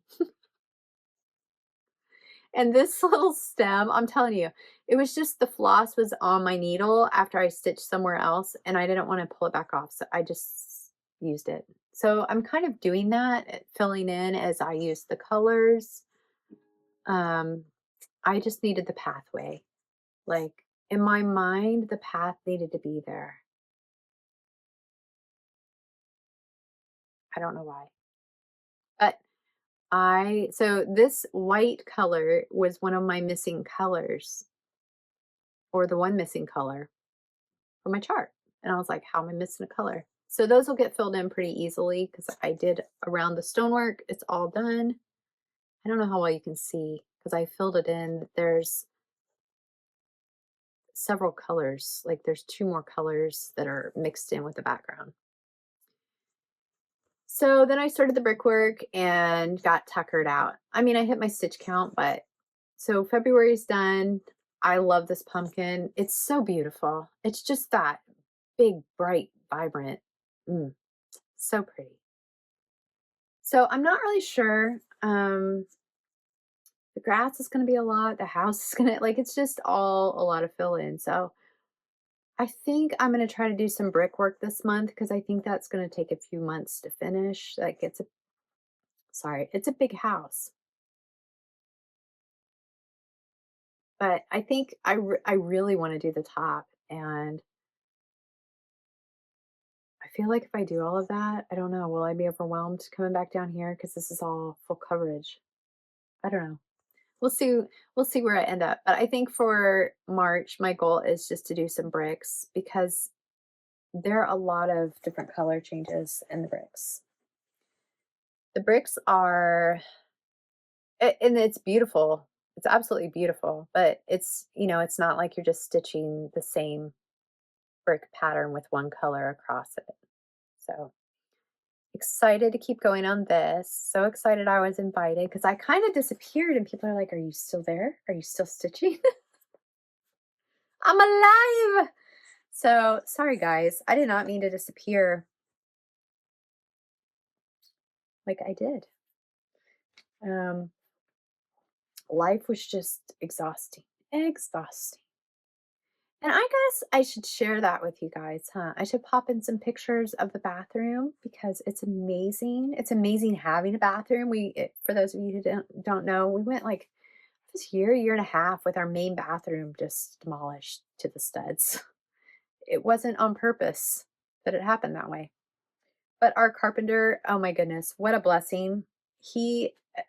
And this little stem, I'm telling you, it was just the floss was on my needle after I stitched somewhere else, and I didn't want to pull it back off, so I just used it. So I'm kind of doing that, filling in as I use the colors. Um, I just needed the pathway. Like in my mind, the path needed to be there. I don't know why. But so this white color was one of my missing colors, or the one missing color for my chart. And I was like, how am I missing a color? So those will get filled in pretty easily because I did around the stonework. It's all done. I don't know how well you can see because I filled it in. There's several colors. Like there's two more colors that are mixed in with the background. So then I started the brickwork and got tuckered out. I mean, I hit my stitch count, but so February's done. I love this pumpkin. It's so beautiful. It's just that big, bright, vibrant. Mm, so pretty. So I'm not really sure. The grass is going to be a lot. The house is going to, like, it's just all a lot of fill in. So I think I'm going to try to do some brickwork this month because I think that's going to take a few months to finish. Like, it's a big house. But I think I really want to do the top. And I feel like if I do all of that, I don't know, will I be overwhelmed coming back down here? Because this is all full coverage. I don't know. We'll see where I end up. But I think for March, my goal is just to do some bricks because there are a lot of different color changes in the bricks. The bricks are and it's beautiful. It's absolutely beautiful, but it's not like you're just stitching the same brick pattern with one color across it. So excited to keep going on this. So excited I was invited because I kind of disappeared and people are like, "Are you still there? Are you still stitching?" I'm alive. So sorry, guys. I did not mean to disappear like I did. Um, Life was just exhausting. Exhausting. And I guess I should share that with you guys, huh? I should pop in some pictures of the bathroom because it's amazing. It's amazing having a bathroom. For those of you who don't know, we went like this year and a half with our main bathroom just demolished to the studs. It wasn't on purpose that it happened that way. But our carpenter, oh my goodness, what a blessing.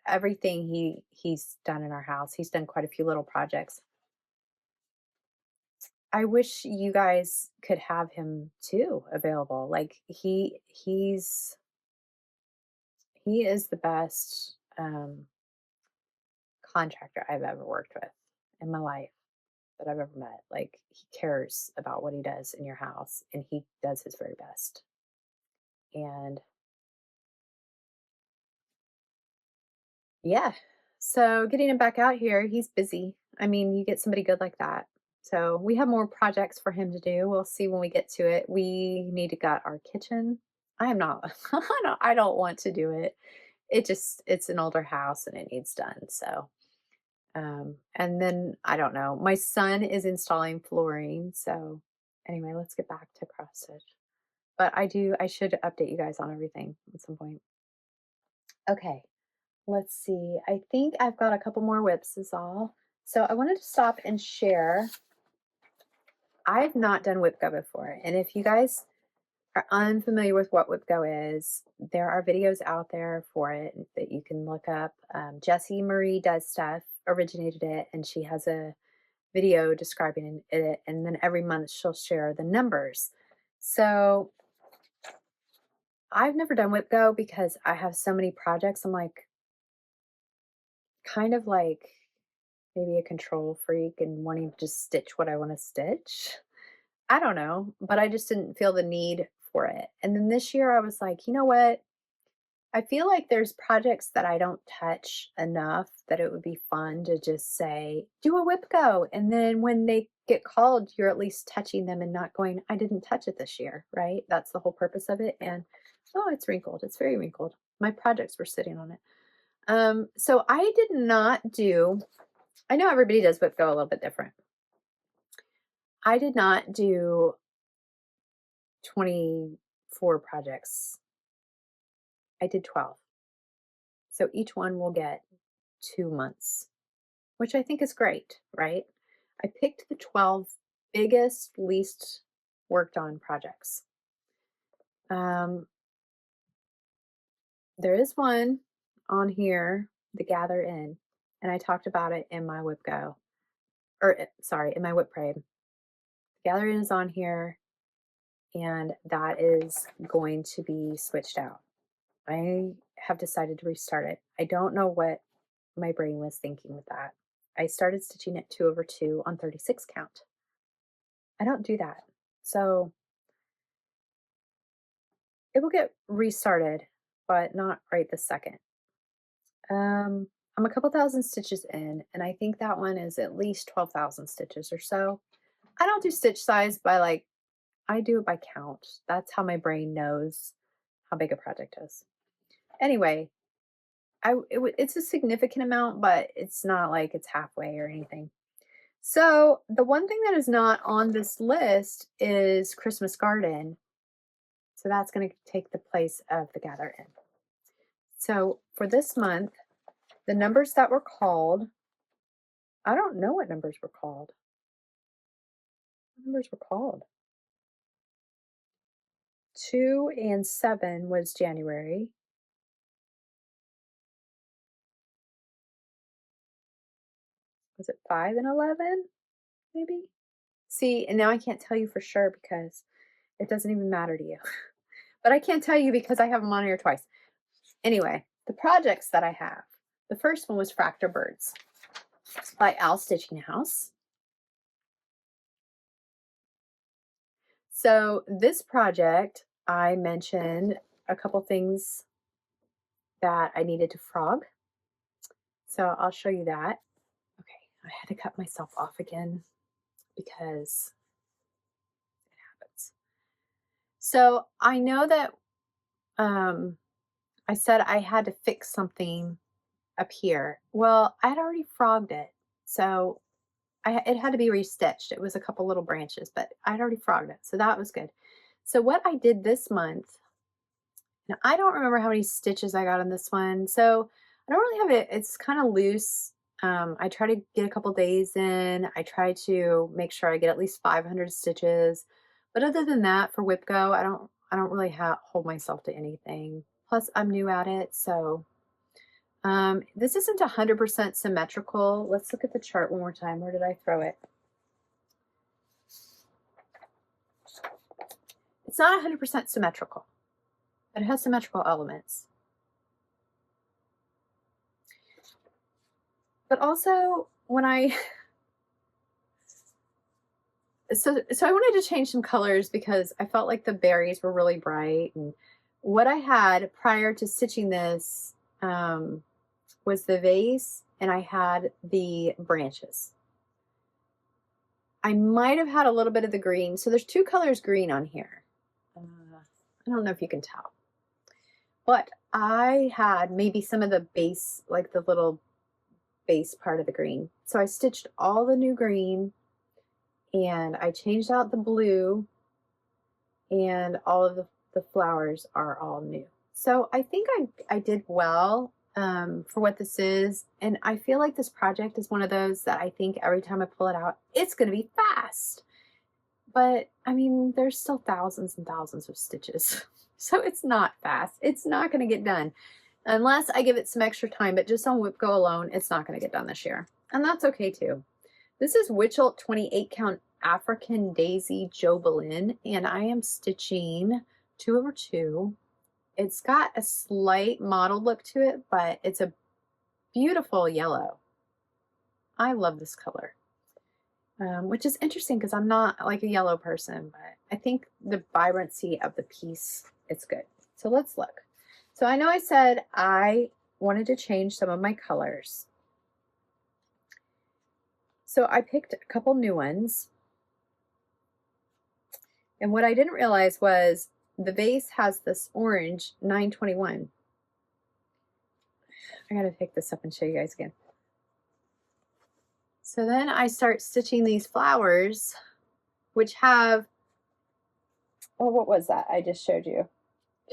Everything he's done in our house. He's done quite a few little projects. I wish you guys could have him too available. Like he is the best contractor I've ever worked with in my life that I've ever met. Like he cares about what he does in your house and he does his very best. And yeah, so getting him back out here, he's busy. I mean, you get somebody good like that. So we have more projects for him to do. We'll see when we get to it. We need to gut our kitchen. I am not, I don't want to do it. It's an older house and it needs done. So, and then I don't know. My son is installing flooring. So anyway, let's get back to cross stitch. But I should update you guys on everything at some point. Okay. Let's see. I think I've got a couple more whips is all. So I wanted to stop and share. I've not done whip go before. And if you guys are unfamiliar with what whip go is, there are videos out there for it that you can look up. Jessie Marie Does Stuff originated it, and she has a video describing it. And then every month she'll share the numbers. So I've never done whip go because I have so many projects. I'm like, kind of like maybe a control freak and wanting to just stitch what I want to stitch. I don't know, but I just didn't feel the need for it. And then this year I was like, you know what? I feel like there's projects that I don't touch enough that it would be fun to just say, do a whip go. And then when they get called, you're at least touching them and not going, I didn't touch it this year, right? That's the whole purpose of it. And oh, it's wrinkled. It's very wrinkled. My projects were sitting on it. So I did not do, I know everybody does whip go a little bit different. I did not do 24 projects. I did 12. So each one will get 2 months, which I think is great, right? I picked the 12 biggest, least worked on projects. There is one on here, the Gather In, and I talked about it in my whip go, or sorry, in my whip parade. Gather In is on here, and that is going to be switched out. I have decided to restart it. I don't know what my brain was thinking with that. I started stitching at 2/2 on 36 count. I don't do that. So it will get restarted, but not right this second. I'm a couple thousand stitches in, and I think that one is at least 12,000 stitches or so. I don't do stitch size by like, I do it by count. That's how my brain knows how big a project is. Anyway, it's a significant amount, but it's not like it's halfway or anything. So the one thing that is not on this list is Christmas Garden. So that's going to take the place of the Gather In. So for this month, the numbers that were called, I don't know what numbers were called. What numbers were called? 2 and 7 was January. Was it 5 and 11? Maybe? See, and now I can't tell you for sure because it doesn't even matter to you. But I can't tell you because I have them on here twice. Anyway, the projects that I have. The first one was Fractal Birds by Al Stitching House. So this project, I mentioned a couple things that I needed to frog. So I'll show you that. Okay, I had to cut myself off again because it happens. So I know that I said I had to fix something up here. Well, I had already frogged it. So it had to be restitched. It was a couple little branches, but I'd already frogged it. So that was good. So what I did this month, now I don't remember how many stitches I got on this one. So I don't really have it. It's kind of loose. I try to get a couple days in. I try to make sure I get at least 500 stitches. But other than that, for whip go, I don't really hold myself to anything. Plus, I'm new at it, so this isn't 100% symmetrical. Let's look at the chart one more time. Where did I throw it? It's not 100% symmetrical, but it has symmetrical elements. But also, when so I wanted to change some colors because I felt like the berries were really bright. And what I had prior to stitching this, was the vase and I had the branches. I might have had a little bit of the green. So there's two colors green on here. I don't know if you can tell. But I had maybe some of the base, like the little base part of the green. So I stitched all the new green and I changed out the blue, and all of the flowers are all new. So I think I did well for what this is. And I feel like this project is one of those that I think every time I pull it out, it's going to be fast. But I mean, there's still thousands and thousands of stitches. So it's not fast. It's not going to get done unless I give it some extra time. But just on Whip Go alone, it's not going to get done this year. And that's okay too. This is Witchelt 28 count African Daisy Jobelin, and I am stitching 2/2. It's got a slight mottled look to it, but it's a beautiful yellow. I love this color, which is interesting because I'm not like a yellow person, but I think the vibrancy of the piece, it's good. So let's look. So I know I said I wanted to change some of my colors. So I picked a couple new ones. And what I didn't realize was the vase has this orange 921. I gotta pick this up and show you guys again. So then I start stitching these flowers, which have, oh, what was that I just showed you?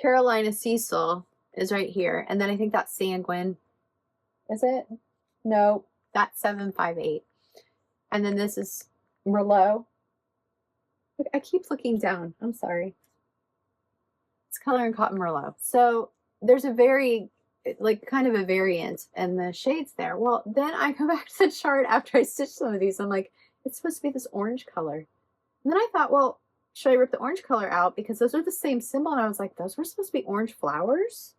Carolina Cecil is right here. And then I think that's Sanguine. Is it? No, that's 758. And then this is Merlot. I keep looking down. I'm sorry. It's Color and Cotton Merlot. So there's a very, like kind of a variant and the shades there. Well, then I go back to the chart after I stitch some of these. I'm like, it's supposed to be this orange color. And then I thought, well, should I rip the orange color out? Because those are the same symbol. And I was like, those were supposed to be orange flowers.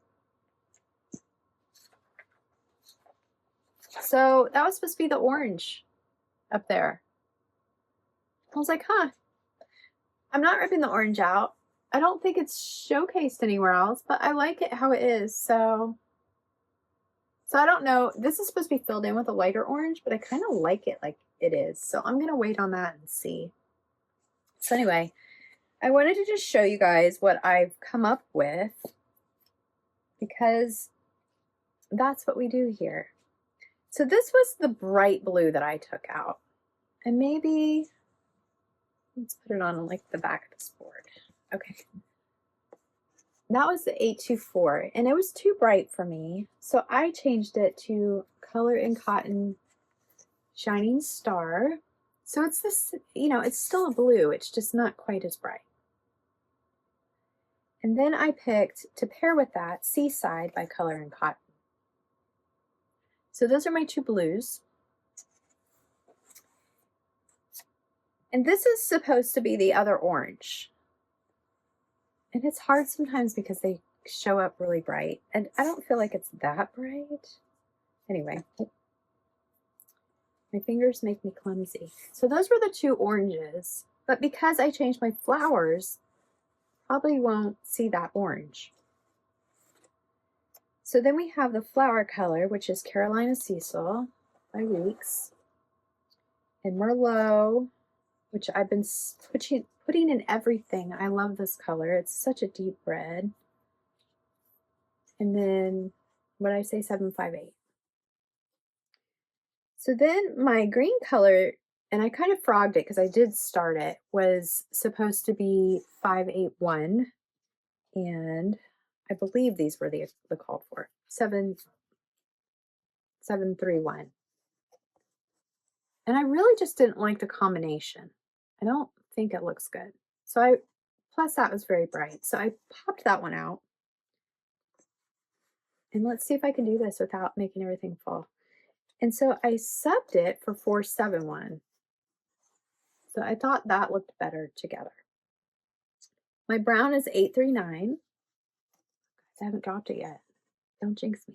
So that was supposed to be the orange up there. I was like, huh. I'm not ripping the orange out. I don't think it's showcased anywhere else, but I like it how it is. So I don't know. This is supposed to be filled in with a lighter orange, but I kind of like it like it is. So I'm going to wait on that and see. So anyway, I wanted to just show you guys what I've come up with because that's what we do here. So this was the bright blue that I took out. And maybe, let's put it on like the back of this board. Okay. That was the 824 and it was too bright for me. So I changed it to Color and Cotton Shining Star. So it's this, you know, it's still a blue. It's just not quite as bright. And then I picked, to pair with that, Seaside by Color and Cotton. So those are my two blues. And this is supposed to be the other orange. And it's hard sometimes because they show up really bright. And I don't feel like it's that bright. Anyway, my fingers make me clumsy. So those were the two oranges. But because I changed my flowers, probably won't see that orange. So then we have the flower color, which is Carolina Cecil by Weeks. And Merlot, which I've been putting in everything. I love this color. It's such a deep red. And then, what did I say, 758. So then my green color, and I kind of frogged it because I did start it, was supposed to be 581. And I believe these were the called for. 731. And I really just didn't like the combination. I don't think it looks good. So plus that was very bright. So I popped that one out. And let's see if I can do this without making everything fall. And so I subbed it for 471. So I thought that looked better together. My brown is 839. I haven't dropped it yet. Don't jinx me.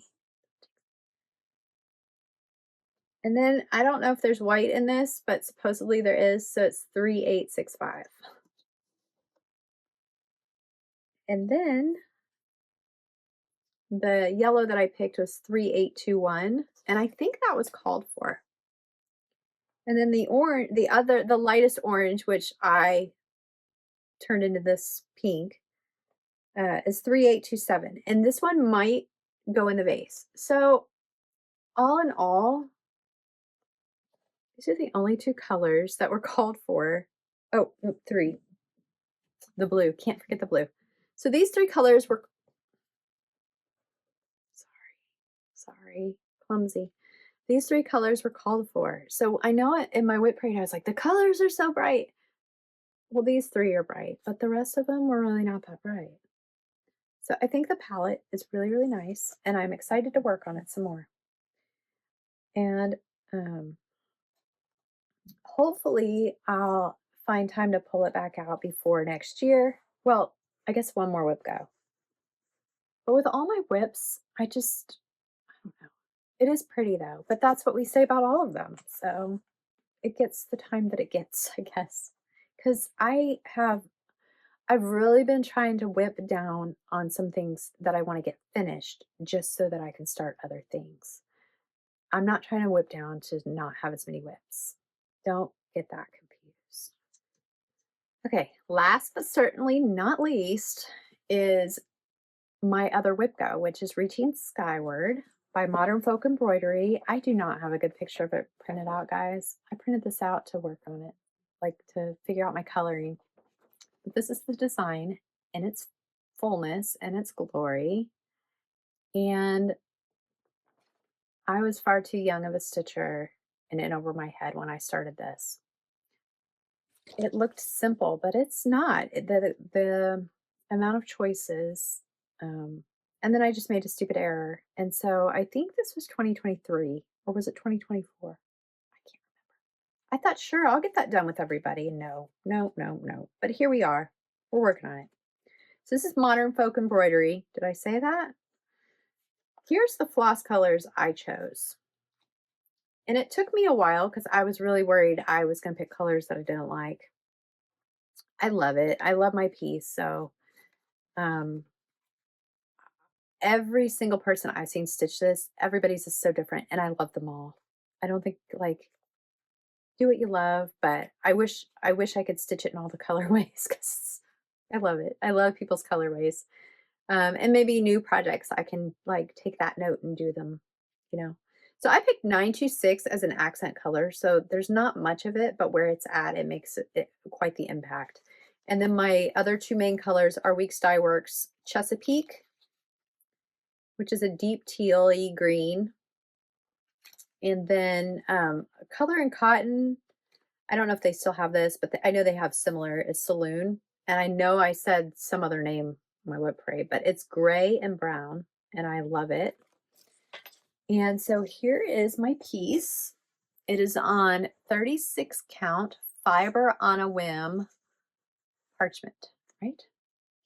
And then I don't know if there's white in this, but supposedly there is. So it's 3865. And then The yellow that I picked was 3821, and I think that was called for. And then the orange, the lightest orange, which I turned into this pink, is 3827. And this one might go in the vase. So all in all, these are the only two colors that were called for. Oh, no, three. The blue. Can't forget the blue. So these three colors were, sorry, clumsy. These three colors were called for. So I know in my whip parade, I was like, the colors are so bright. Well, these three are bright, but the rest of them were really not that bright. So I think the palette is really, really nice, and I'm excited to work on it some more. And hopefully I'll find time to pull it back out before next year. Well, I guess one more whip go. But with all my whips, I don't know. It is pretty though, but that's what we say about all of them. So it gets the time that it gets, I guess. Because I've really been trying to whip down on some things that I want to get finished just so that I can start other things. I'm not trying to whip down to not have as many whips. Don't get that confused. Okay, last but certainly not least is my other whip go, which is Reaching Skyward by Modern Folk Embroidery. I do not have a good picture of it printed out, guys. I printed this out to work on it, like to figure out my coloring. But this is the design in its fullness and its glory. And I was far too young of a stitcher and in over my head when I started this. It looked simple, but it's not. The amount of choices, and then I just made a stupid error. And so I think this was 2023, or was it 2024? I can't remember. I thought, sure, I'll get that done with everybody. And no, no, no, no. But here we are. We're working on it. So this is Modern Folk Embroidery. Did I say that? Here's the floss colors I chose. And it took me a while because I was really worried I was going to pick colors that I didn't like. I love it. I love my piece. So every single person I've seen stitch this, everybody's is so different. And I love them all. I don't think like do what you love, but I wish I could stitch it in all the colorways because I love it. I love people's colorways. And maybe new projects I can like take that note and do them, you know. So I picked 926 as an accent color. So there's not much of it, but where it's at, it makes it quite the impact. And then my other two main colors are Weeks Dye Works Chesapeake, which is a deep teal-y green. And then Color and Cotton, I don't know if they still have this, but I know they have similar, is Saloon. And I know I said some other name on my whip parade, but it's gray and brown, and I love it. And so here is my piece. It is on 36 count fiber on a whim parchment, right?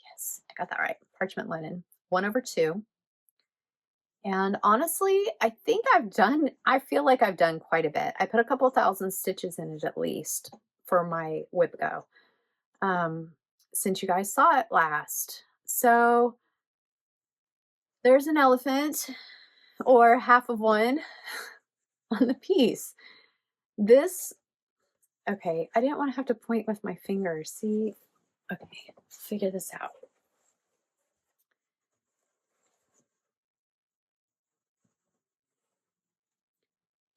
Yes, I got that right. Parchment linen, 1/2. And honestly, I feel like I've done quite a bit. I put a couple thousand stitches in it at least for my whip go, since you guys saw it last. So there's an elephant or half of one on the piece. This, okay, I didn't want to have to point with my finger. See, okay, figure this out.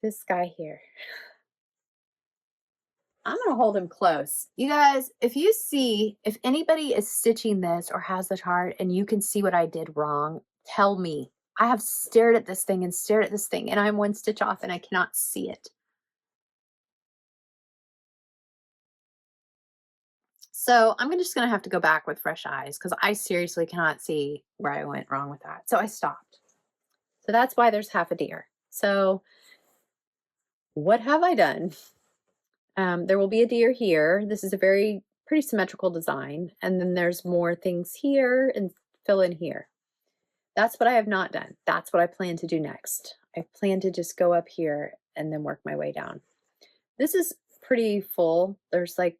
This guy here. I'm going to hold him close. You guys, if anybody is stitching this or has the chart and you can see what I did wrong, tell me. I have stared at this thing and stared at this thing and I'm one stitch off and I cannot see it. So I'm just going to have to go back with fresh eyes because I seriously cannot see where I went wrong with that. So I stopped. So that's why there's half a deer. So what have I done? There will be a deer here. This is a pretty symmetrical design. And then there's more things here and fill in here. That's what I have not done. That's what I plan to do next. I plan to just go up here and then work my way down. This is pretty full. There's like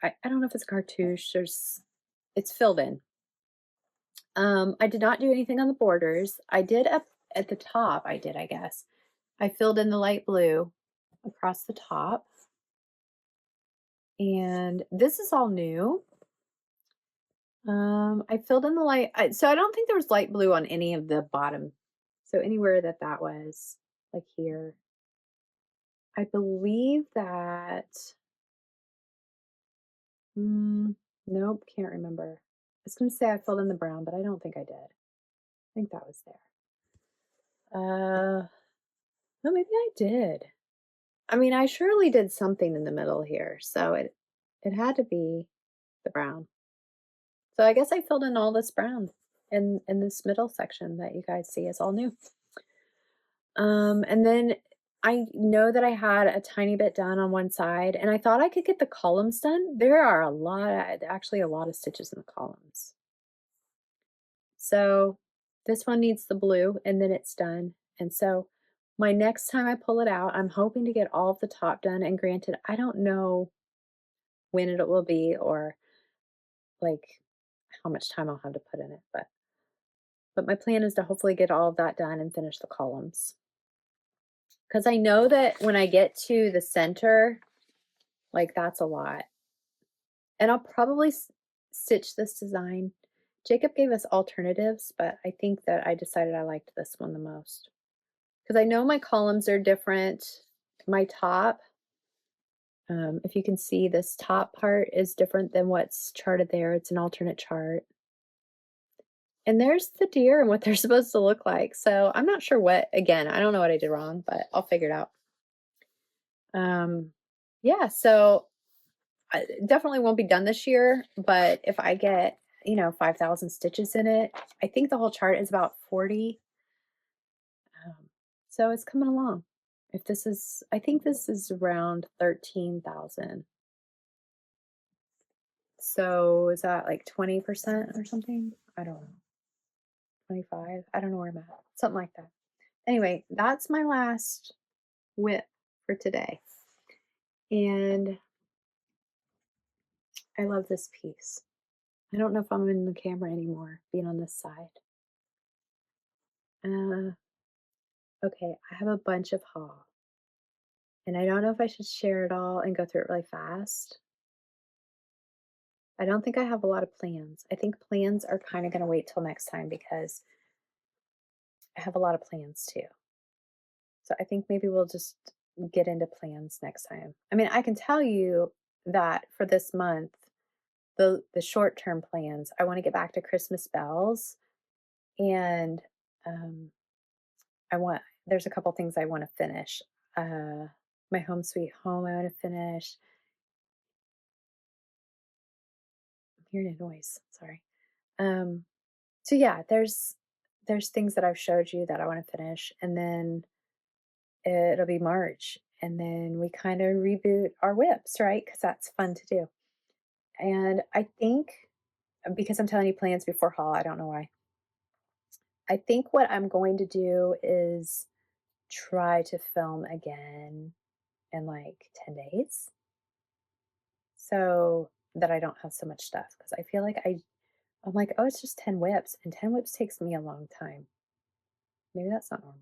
I don't know if it's cartouche. It's filled in. I did not do anything on the borders. I did up at the top, I guess. I filled in the light blue across the top. And this is all new. I filled in the so I don't think there was light blue on any of the bottom. So anywhere that was, like here. I believe that, nope, can't remember. I was going to say I filled in the brown, but I don't think I did. I think that was there. No, maybe I did. I mean, I surely did something in the middle here, so it had to be the brown. So I guess I filled in all this brown in this middle section that you guys see is all new. And then I know that I had a tiny bit done on one side, and I thought I could get the columns done. There are actually a lot of stitches in the columns. So this one needs the blue, and then it's done. And so my next time I pull it out, I'm hoping to get all of the top done. And granted, I don't know when it will be or like how much time I'll have to put in it, but my plan is to hopefully get all of that done and finish the columns. Because I know that when I get to the center, like that's a lot. And I'll probably stitch this design. Jacob gave us alternatives, but I think that I decided I liked this one the most. Because I know my columns are different. My top, if you can see, this top part is different than what's charted there. It's an alternate chart. And there's the deer and what they're supposed to look like. So I'm not sure what, again, I don't know what I did wrong, but I'll figure it out. Yeah, so I definitely won't be done this year, but if I get, 5,000 stitches in it, I think the whole chart is about 40. So it's coming along. I think this is around 13,000. So is that like 20% or something? I don't know. 25? I don't know where I'm at. Something like that. Anyway, that's my last whip for today. And I love this piece. I don't know if I'm in the camera anymore, being on this side. Okay, I have a bunch of haul. And I don't know if I should share it all and go through it really fast. I don't think I have a lot of plans. I think plans are kind of going to wait till next time because I have a lot of plans too. So I think maybe we'll just get into plans next time. I mean, I can tell you that for this month, the short-term plans, I want to get back to Christmas bells, and there's a couple things I want to finish. My Home Sweet Home I want to finish. I'm hearing a noise, sorry. So yeah, there's things that I've showed you that I want to finish, and then it'll be March, and then we kind of reboot our whips, right? Because that's fun to do. And I think, because I'm telling you plans before haul, I don't know why. I think what I'm going to do is try to film again in like 10 days so that I don't have so much stuff, because I feel like I'm like, oh, it's just 10 whips, and 10 whips takes me a long time. Maybe that's not normal.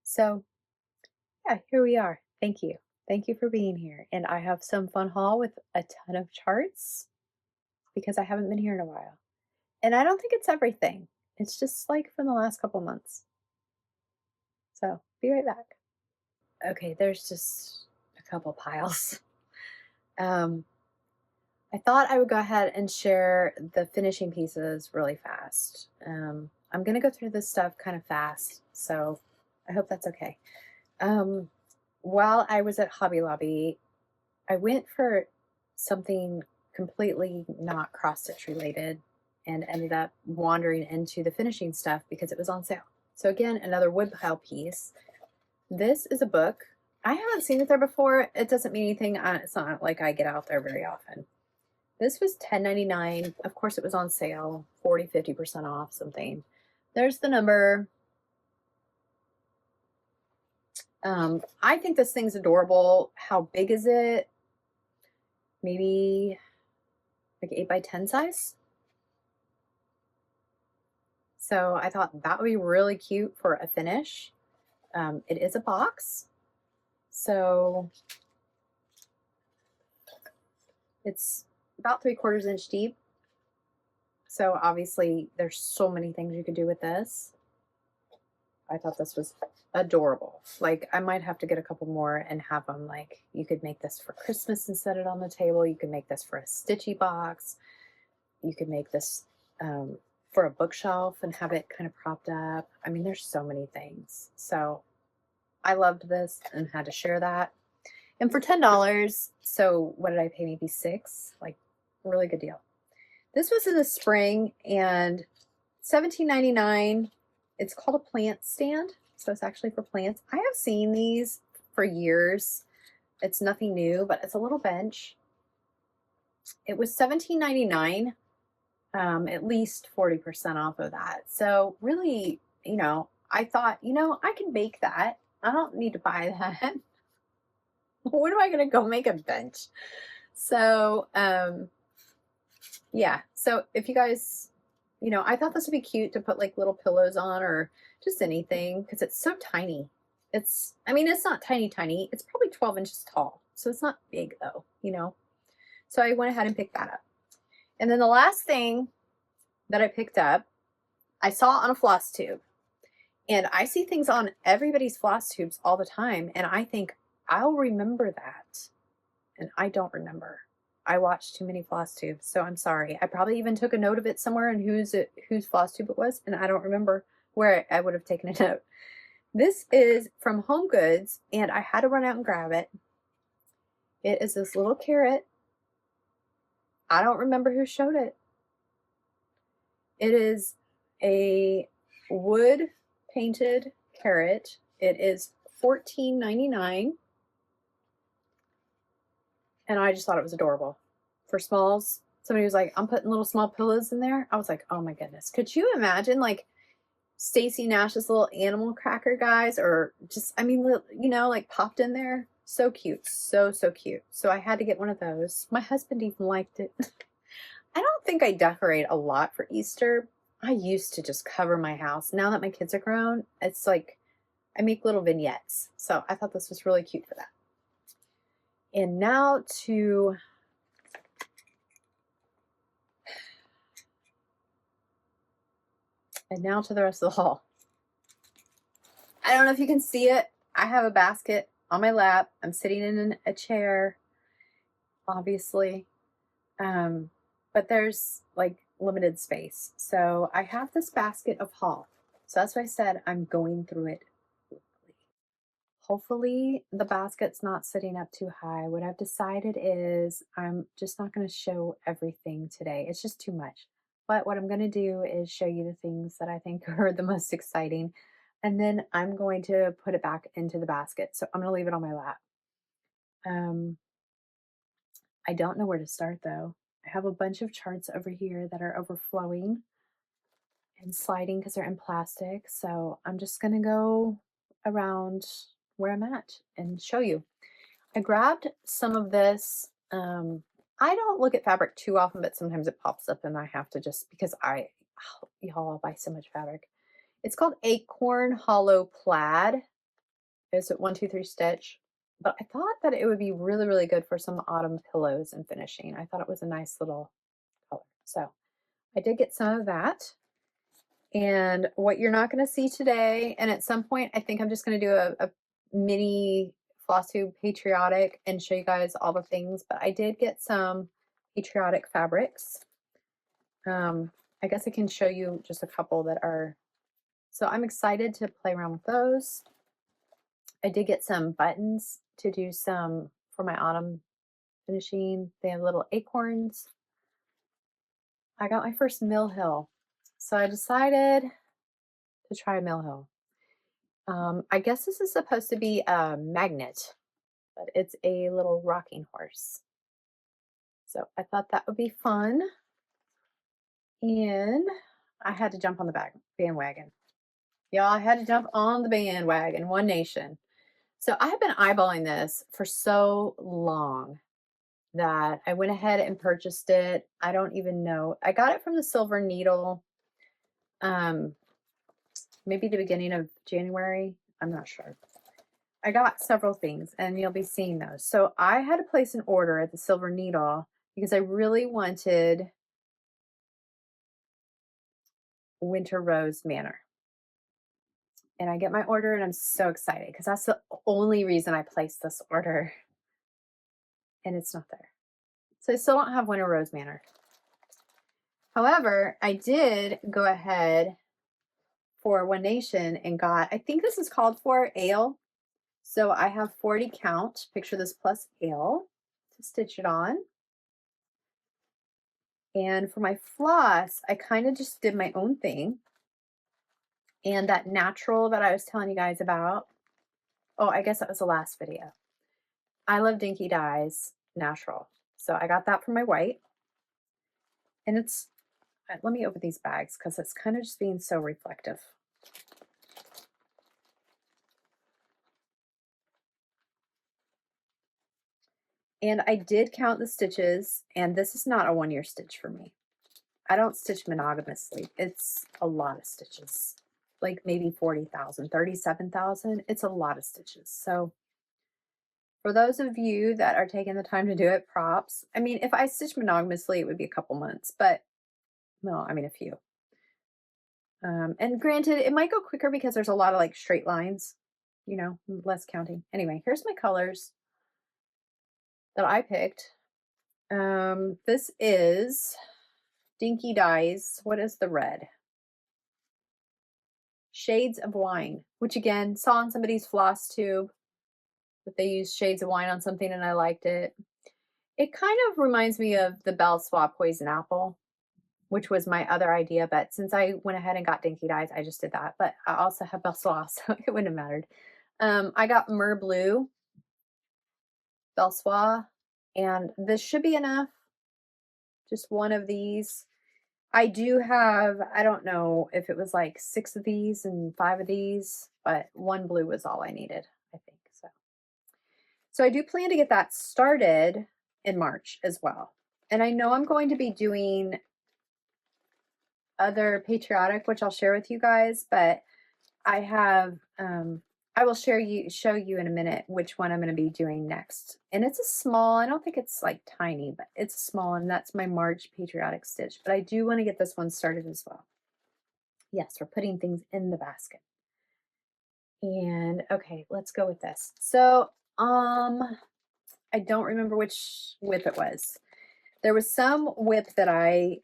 So yeah, here we are. Thank you. Thank you for being here. And I have some fun haul with a ton of charts because I haven't been here in a while. And I don't think it's everything. It's just like from the last couple months. So be right back. Okay, there's just a couple piles. I thought I would go ahead and share the finishing pieces really fast. I'm going to go through this stuff kind of fast, so I hope that's okay. While I was at Hobby Lobby, I went for something completely not cross-stitch related and ended up wandering into the finishing stuff because it was on sale. So again, another woodpile piece. This is a book. I haven't seen it there before. It doesn't mean anything. It's not like I get out there very often. This was $10.99. Of course, it was on sale, 40–50% off something. There's the number. I think this thing's adorable. How big is it? maybe like 8 by 10 size. So I thought that would be really cute for a finish. It is a box, so it's about 3/4 inch deep. So obviously there's so many things you could do with this. I thought this was adorable. Like, I might have to get a couple more and have them, like, you could make this for Christmas and set it on the table. You could make this for a stitchy box. You could make this for a bookshelf and have it kind of propped up. I mean, there's so many things. So I loved this and had to share that. And for $10, so what did I pay? Maybe $6? Like, really good deal. This was in the spring and $17.99. It's called a plant stand. So it's actually for plants. I have seen these for years. It's nothing new, but it's a little bench. It was $17.99. At least 40% off of that. So really, you know, I thought, you know, I can make that. I don't need to buy that. When am I going to go make a bench? So, yeah. So if you guys, you know, I thought this would be cute to put like little pillows on or just anything because it's so tiny. It's, I mean, it's not tiny, tiny. It's probably 12 inches tall. So it's not big though, you know. So I went ahead and picked that up. And then the last thing that I picked up, I saw on a Flosstube. And I see things on everybody's Flosstubes all the time. And I think, I'll remember that. And I don't remember. I watched too many Flosstubes, so I'm sorry. I probably even took a note of it somewhere and whose Flosstube it was, and I don't remember where I would have taken a note. This is from Home Goods, and I had to run out and grab it. It is this little carrot. I don't remember who showed it. It is a wood painted carrot. It is $14.99. And I just thought it was adorable. For smalls, somebody was like, I'm putting little small pillows in there. I was like, oh my goodness. Could you imagine like Stacy Nash's little animal cracker guys or just, I mean, you know, like popped in there? So cute. So, so cute. So I had to get one of those. My husband even liked it. I don't think I decorate a lot for Easter. I used to just cover my house. Now that my kids are grown, it's like I make little vignettes. So I thought this was really cute for that. And now to the rest of the haul. I don't know if you can see it. I have a basket on my lap. I'm sitting in a chair, obviously. But there's like limited space. So I have this basket of haul. So that's why I said I'm going through it quickly. Hopefully the basket's not sitting up too high. What I've decided is I'm just not going to show everything today. It's just too much. But what I'm going to do is show you the things that I think are the most exciting. And then I'm going to put it back into the basket. So I'm going to leave it on my lap. I don't know where to start though. I have a bunch of charts over here that are overflowing and sliding because they're in plastic. So I'm just going to go around where I'm at and show you. I grabbed some of this. I don't look at fabric too often, but sometimes it pops up and I have to just, because y'all buy so much fabric. It's called Acorn Hollow Plaid. It's at 1, 2, 3 stitch. But I thought that it would be really, really good for some autumn pillows and finishing. I thought it was a nice little color. So I did get some of that. And what you're not going to see today, and at some point, I think I'm just going to do a mini Flosstube patriotic and show you guys all the things. But I did get some patriotic fabrics. I guess I can show you just a couple that are, so I'm excited to play around with those. I did get some buttons to do some for my autumn finishing. They have little acorns. I got my first Mill Hill. So I decided to try a Mill Hill. I guess this is supposed to be a magnet, but it's a little rocking horse. So I thought that would be fun. And I had to jump on the bandwagon. Y'all, I had to jump on the bandwagon, One Nation. So I have been eyeballing this for so long. that I went ahead and purchased it. I don't even know. I got it from the Silver Needle, um, maybe the beginning of January. I'm not sure. I got several things and you'll be seeing those. So I had to place an order at the Silver Needle because I really wanted Winter Rose Manor. And I get my order and I'm so excited because that's the only reason I placed this order. And it's not there. So I still don't have Winter Rose Manor. However, I did go ahead for One Nation and got, I think this is called for ale. So I have 40 count, picture this plus ale to stitch it on. And for my floss, I kind of just did my own thing. And that natural that I was telling you guys about, oh, I guess that was the last video. I love Dinky Dyes Natural. So I got that for my white. And it's, let me open these bags because it's kind of just being so reflective. And I did count the stitches, and this is not a 1-year stitch for me. I don't stitch monogamously. It's a lot of stitches, like maybe 40,000, 37,000. It's a lot of stitches. So for those of you that are taking the time to do it, props. I mean, if I stitch monogamously, it would be a couple months, but no, I mean a few. And granted, it might go quicker because there's a lot of like straight lines, you know, less counting. Anyway, here's my colors that I picked. This is Dinky Dyes. What is the red? Shades of Wine, which again, saw on somebody's Flosstube that they used shades of wine on something and I liked it. It kind of reminds me of the Belle Swap Poison Apple, which was my other idea. But since I went ahead and got Dinky Dyes, I just did that. But I also have Belle Swap, so it wouldn't have mattered. I got Mer Blue, Belle Swap, and this should be enough. Just one of these. I do have, I don't know if it was like 6 of these and 5 of these, but one blue was all I needed, I think. So I do plan to get that started in March as well. And I know I'm going to be doing other patriotic, which I'll share with you guys, but I have, I will show you in a minute which one I'm going to be doing next. And it's a small, I don't think it's like tiny, but it's small, and that's my March patriotic stitch. But I do want to get this one started as well. Yes, we're putting things in the basket. And okay, let's go with this. So, I don't remember which whip it was. There was some whip that I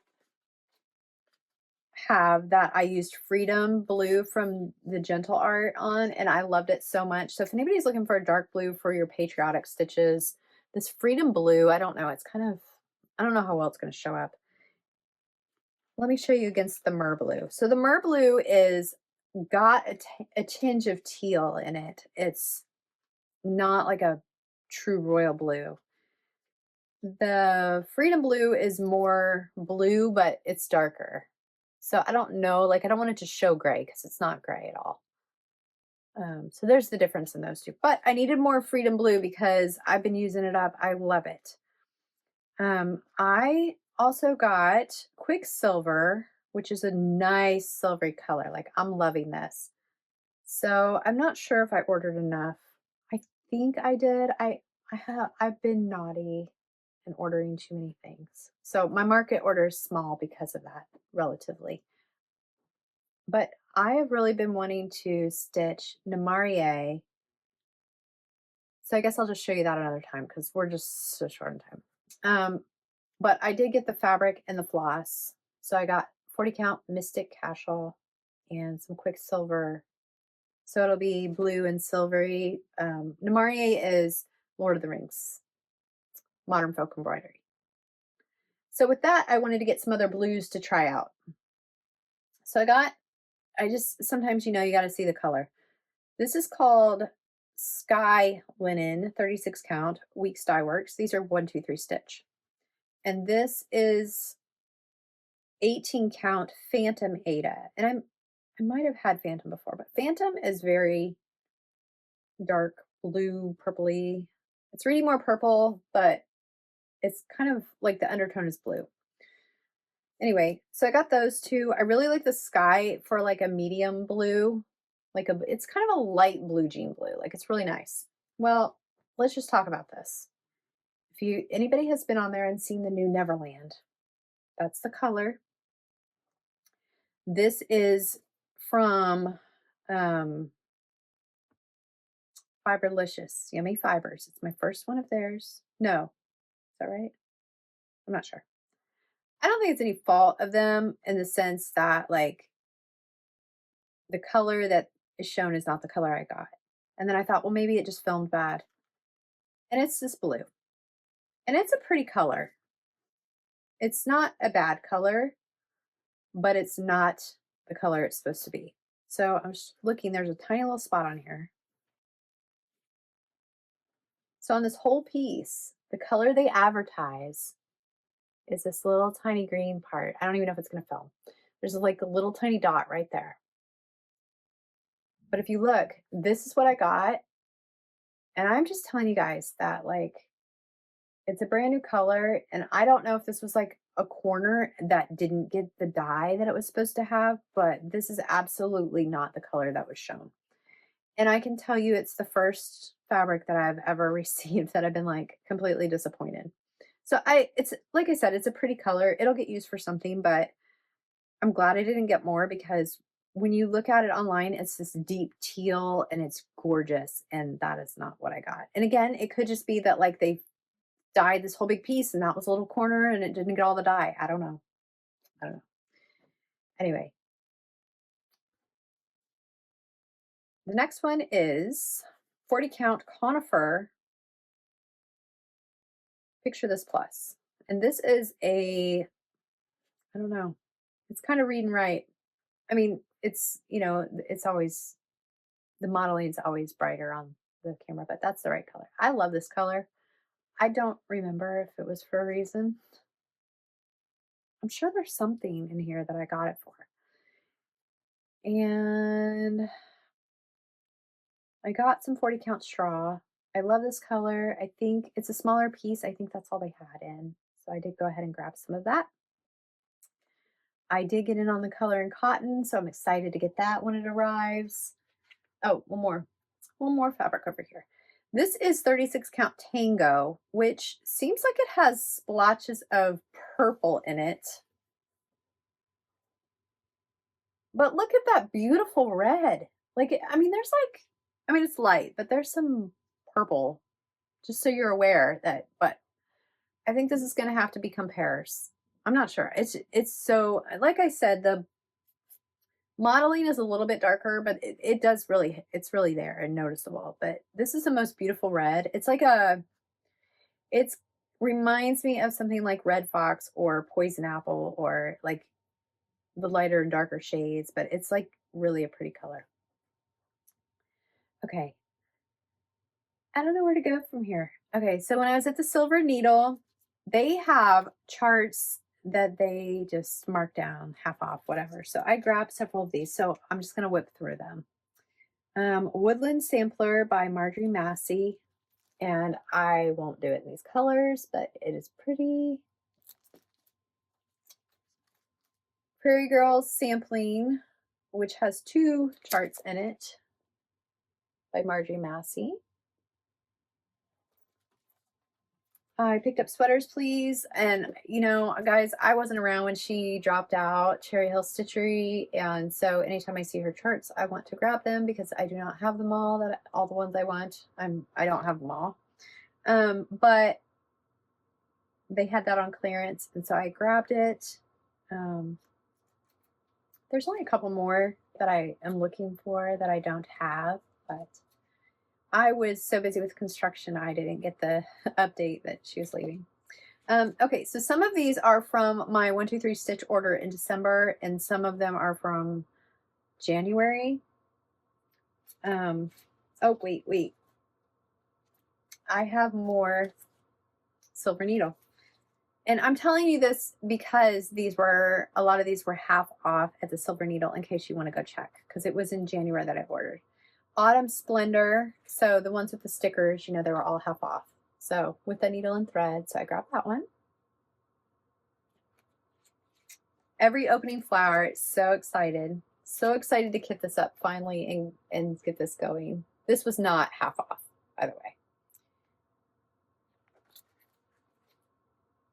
have that I used Freedom Blue from the Gentle Art on, and I loved it so much. So if anybody's looking for a dark blue for your patriotic stitches, this Freedom Blue, I don't know, it's kind of, I don't know how well it's going to show up. Let me show you against the Mer Blue. So the Mer Blue is got a tinge of teal in it. It's not like a true royal blue. The Freedom Blue is more blue, but it's darker. So I don't know, like I don't want it to show gray because it's not gray at all. So there's the difference in those two. But I needed more Freedom Blue because I've been using it up. I love it. I also got Quicksilver, which is a nice silvery color. Like I'm loving this. So I'm not sure if I ordered enough. I think I did. I've been naughty and ordering too many things. So my market order is small because of that, relatively. But I have really been wanting to stitch Namarie. So I guess I'll just show you that another time because we're just so short on time. But I did get the fabric and the floss. So I got 40 count Mystic Cashel and some Quicksilver. So it'll be blue and silvery. Namarie is Lord of the Rings, Modern Folk Embroidery. So with that, I wanted to get some other blues to try out. So sometimes, you know, you got to see the color. This is called Sky Linen, 36 count, Weeks Dye Works. These are 1, 2, 3 stitch. And this is 18 count Phantom Ada. And I might have had Phantom before, but Phantom is very dark blue, purpley. It's reading more purple, but It's kind of like the undertone is blue. Anyway, so I got those two. I really like the sky for like a medium blue, like it's kind of a light blue jean blue. Like it's really nice. Well, let's just talk about this. If anybody has been on there and seen the new Neverland, that's the color. This is from Fiberlicious, Yummy Fibers. It's my first one of theirs. No, is that right? I'm not sure. I don't think it's any fault of them in the sense that like the color that is shown is not the color I got. And then I thought, well, maybe it just filmed bad. And it's this blue. And it's a pretty color. It's not a bad color, but it's not the color it's supposed to be. So I'm just looking, there's a tiny little spot on here. So on this whole piece, the color they advertise is this little tiny green part. I don't even know if it's going to film. There's like a little tiny dot right there. But if you look, this is what I got. And I'm just telling you guys that like, it's a brand new color. And I don't know if this was like a corner that didn't get the dye that it was supposed to have, but this is absolutely not the color that was shown. And I can tell you it's the first fabric that I've ever received that I've been like completely disappointed. So it's like I said, it's a pretty color. It'll get used for something, but I'm glad I didn't get more because when you look at it online, it's this deep teal and it's gorgeous. And that is not what I got. And again, it could just be that like they dyed this whole big piece and that was a little corner and it didn't get all the dye. I don't know. I don't know. Anyway, the next one is 40 count conifer. Picture this plus. And this is I don't know. It's kind of read and write. I mean, it's, it's always, the modeling is always brighter on the camera, but that's the right color. I love this color. I don't remember if it was for a reason. I'm sure there's something in here that I got it for. And I got some 40 count straw. I love this color. I think it's a smaller piece. I think that's all they had in. So I did go ahead and grab some of that. I did get in on the color in cotton, so I'm excited to get that when it arrives. Oh, one more fabric over here. This is 36 count Tango, which seems like it has splotches of purple in it. But look at that beautiful red. Like, I mean, it's light, but there's some purple, just so you're aware that, but I think this is going to have to become pairs. I'm not sure. It's so, like I said, the modeling is a little bit darker, but it's really there and noticeable. But this is the most beautiful red. It's like it reminds me of something like Red Fox or Poison Apple or like the lighter and darker shades, but it's like really a pretty color. Okay. I don't know where to go from here. Okay, so when I was at the Silver Needle, they have charts that they just mark down half off, whatever. So I grabbed several of these. So I'm just going to whip through them. Woodland Sampler by Marjorie Massey. And I won't do it in these colors, but it is pretty. Prairie Girls Sampling, which has 2 charts in it by Marjorie Massey. I picked up Sweaters Please, and guys, I wasn't around when she dropped out, Cherry Hill Stitchery, and so anytime I see her charts, I want to grab them because I do not have them all the ones I want. I don't have them all. But they had that on clearance, and so I grabbed it. There's only a couple more that I am looking for that I don't have, but I was so busy with construction, I didn't get the update that she was leaving. Okay, so some of these are from my 1-2-3 stitch order in December, and some of them are from January. Oh, wait. I have more Silver Needle. And I'm telling you this because a lot of these were half off at the Silver Needle in case you want to go check, because it was in January that I ordered. Autumn Splendor, so the ones with the stickers, they were all half off. So with the needle and thread, so I grabbed that one. Every opening flower, so excited. So excited to kit this up finally and get this going. This was not half off, by the way.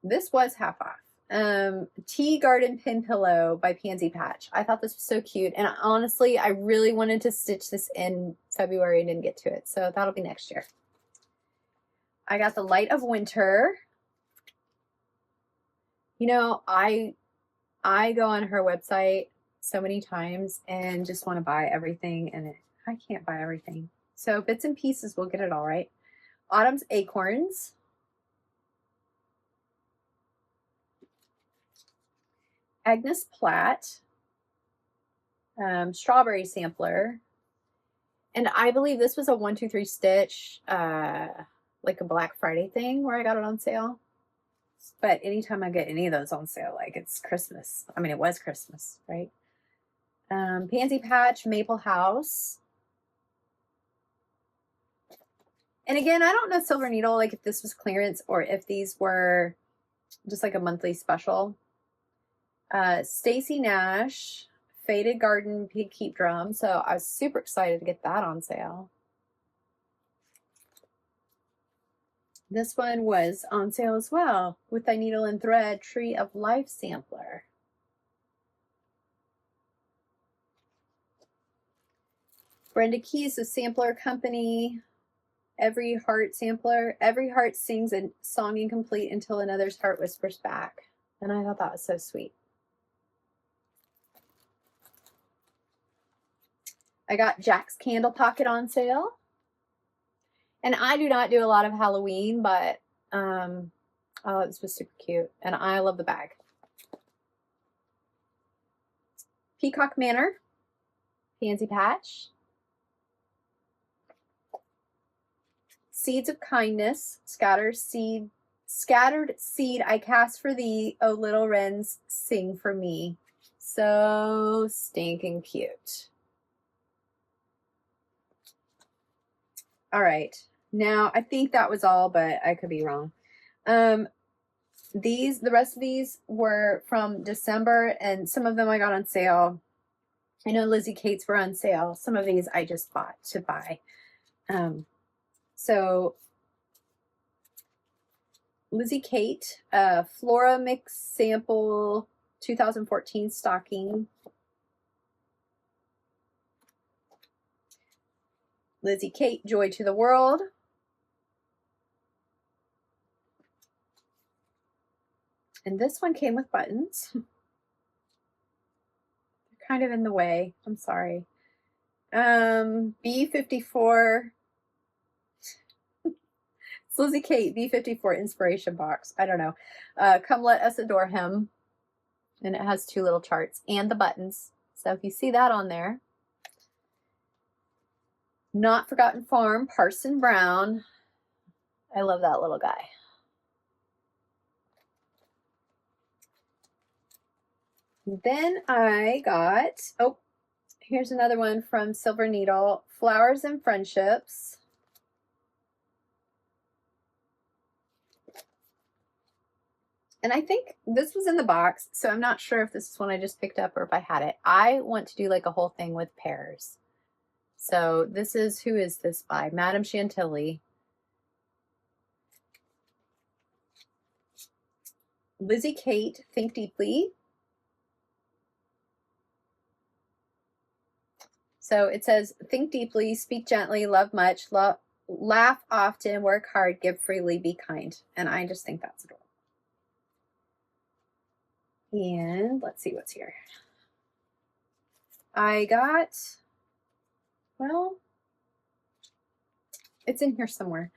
This was half off. Tea Garden Pin Pillow by Pansy Patch. I thought this was so cute. And honestly, I really wanted to stitch this in February and didn't get to it. So that'll be next year. I got the Light of Winter. You know, I go on her website so many times and just want to buy everything, and I can't buy everything. So bits and pieces will get it all right. Autumn's Acorns. Agnes Platt. Strawberry Sampler. And I believe this was a 1, 2, 3 stitch, like a Black Friday thing where I got it on sale. But anytime I get any of those on sale, like it's Christmas. I mean, it was Christmas, right? Pansy Patch, Maple House. And again, I don't know Silver Needle, like if this was clearance or if these were just like a monthly special. Stacy Nash, Faded Garden Pig Keep Drum. So I was super excited to get that on sale. This one was on sale as well with the Needle and Thread Tree of Life sampler. Brenda Keys, the Sampler Company. Every Heart sampler. Every heart sings a song incomplete until another's heart whispers back. And I thought that was so sweet. I got Jack's Candle Pocket on sale. And I do not do a lot of Halloween, but oh, this was super cute. And I love the bag. Peacock Manor, Pansy Patch. Seeds of Kindness, Scattered Seed, I cast for thee, oh little wrens, sing for me. So stinking cute. All right, now I think that was all, but I could be wrong. The rest of these were from December, and some of them I got on sale. I know Lizzie Kate's were on sale. Some of these I just bought to buy. So Lizzie Kate, Flora Mix Sample 2014 stocking. Lizzie Kate, Joy to the World. And this one came with buttons. They're kind of in the way. I'm sorry. B54. It's Lizzie Kate, B54 Inspiration Box. I don't know. Come Let Us Adore Him. And it has 2 little charts and the buttons. So if you see that on there. Not Forgotten Farm, Parson Brown. I love that little guy. Then I got, oh, here's another one from Silver Needle, Flowers and Friendships. And I think this was in the box, so I'm not sure if this is one I just picked up or if I had it. I want to do like a whole thing with pears. So this is, who is this by? Madame Chantilly. Lizzie Kate, Think Deeply. So it says, think deeply, speak gently, love much, laugh often, work hard, give freely, be kind. And I just think that's adorable. And let's see what's here. I got, well, it's in here somewhere.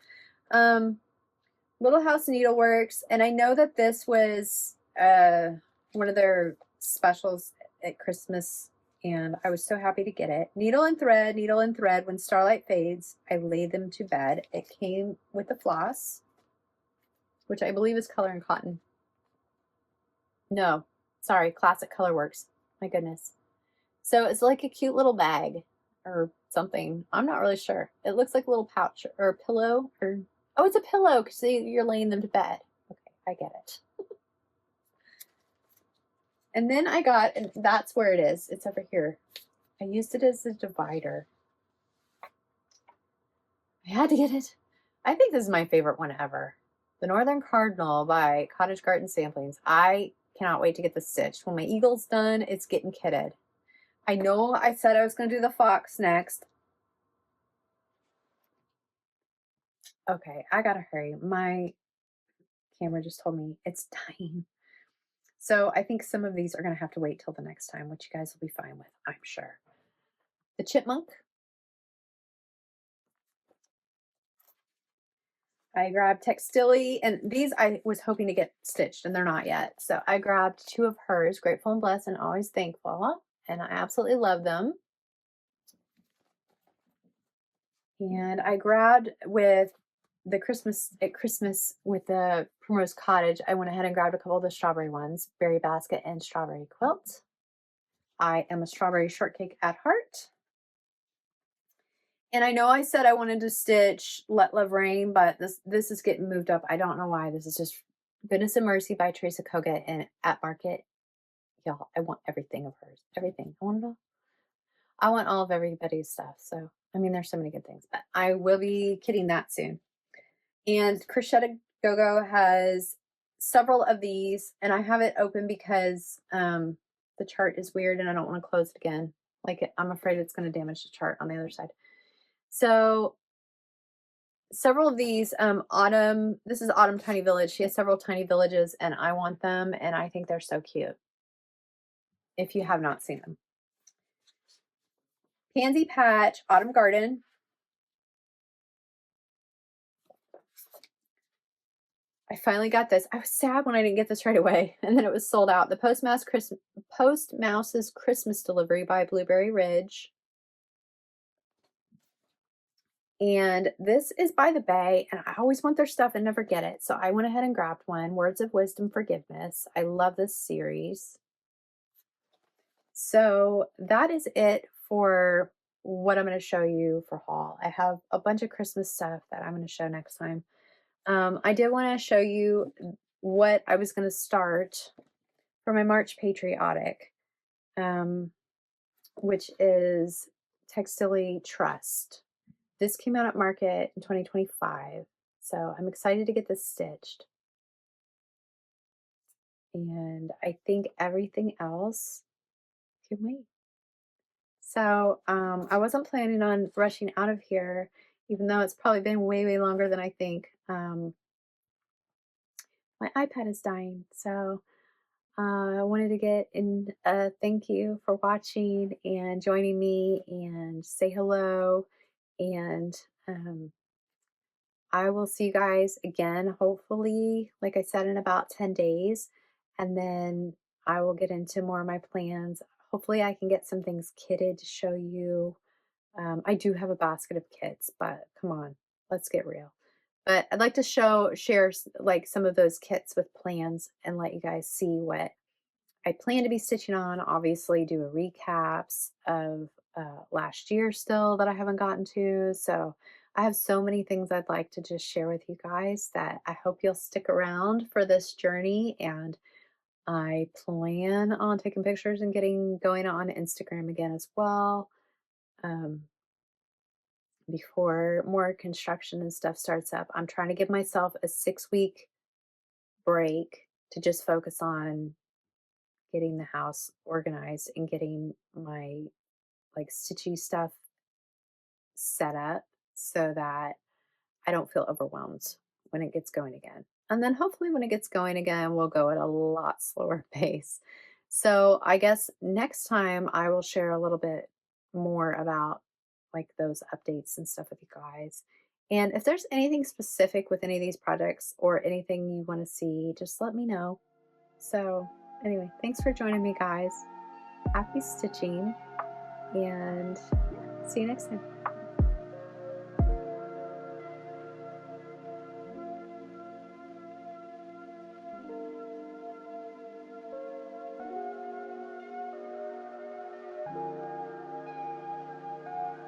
Little House Needleworks. And I know that this was one of their specials at Christmas. And I was so happy to get it. Needle and thread, when starlight fades, I lay them to bed. It came with the floss, which I believe is Color and Cotton. No, sorry, Classic Colorworks. My goodness. So it's like a cute little bag or something. I'm not really sure. It looks like a little pouch or a pillow or Oh, it's a pillow because you're laying them to bed. Okay, I get it. And then I got, and that's where it is. It's over here. I used it as a divider. I had to get it. I think this is my favorite one ever. The Northern Cardinal by Cottage Garden Samplings. I cannot wait to get this stitched. When my eagle's done, it's getting kitted. I know I said I was going to do the fox next. Okay, I gotta hurry. My camera just told me it's time. So I think some of these are going to have to wait till the next time, which you guys will be fine with, I'm sure. The chipmunk. I grabbed Textili, and these I was hoping to get stitched, and they're not yet. So I grabbed 2 of hers, Grateful and Blessed and Always Thankful, and I absolutely love them. And I grabbed with the Christmas with the Primrose Cottage, I went ahead and grabbed a couple of the strawberry ones, Berry Basket and Strawberry Quilt. I am a strawberry shortcake at heart. And I know I said I wanted to stitch Let Love Rain, but this is getting moved up. I don't know why. This is just Goodness and Mercy by Teresa Kogut and at Market. Y'all, I want everything of hers. Everything. I want it all. I want all of everybody's stuff. So, I mean, there's so many good things, but I will be kitting that soon. And Crochet Go-Go has several of these, and I have it open because the chart is weird and I don't want to close it again. Like, I'm afraid it's going to damage the chart on the other side. So several of these, Autumn, this is Autumn Tiny Village. She has several tiny villages and I want them, and I think they're so cute. If you have not seen them. Pansy Patch, Autumn Garden. I finally got this. I was sad when I didn't get this right away, and then it was sold out. The Postmouse's Christmas Delivery by Blueberry Ridge. And this is by the Bay, and I always want their stuff and never get it. So I went ahead and grabbed one, Words of Wisdom Forgiveness. I love this series. So that is it for what I'm going to show you for haul. I have a bunch of Christmas stuff that I'm going to show next time. I did want to show you what I was going to start for my March Patriotic, which is Textili Trust. This came out at Market in 2025, so I'm excited to get this stitched. And I think everything else can wait. So I wasn't planning on rushing out of here, even though it's probably been way, way longer than I think. My iPad is dying, so I wanted to get in a thank you for watching and joining me and say hello. And I will see you guys again, hopefully, like I said, in about 10 days. And then I will get into more of my plans. Hopefully I can get some things kitted to show you. I do have a basket of kits, but come on, let's get real. But I'd like to share like some of those kits with plans and let you guys see what I plan to be stitching on. Obviously do a recaps of last year still that I haven't gotten to. So I have so many things I'd like to just share with you guys that I hope you'll stick around for this journey. And I plan on taking pictures and going on Instagram again as well. Before more construction and stuff starts up. I'm trying to give myself a 6-week break to just focus on getting the house organized and getting my like stitchy stuff set up so that I don't feel overwhelmed when it gets going again. And then hopefully when it gets going again, we'll go at a lot slower pace. So I guess next time I will share a little bit more about like those updates and stuff with you guys. And if there's anything specific with any of these projects or anything you want to see, just let me know. So anyway, thanks for joining me, guys. Happy stitching, and see you next time.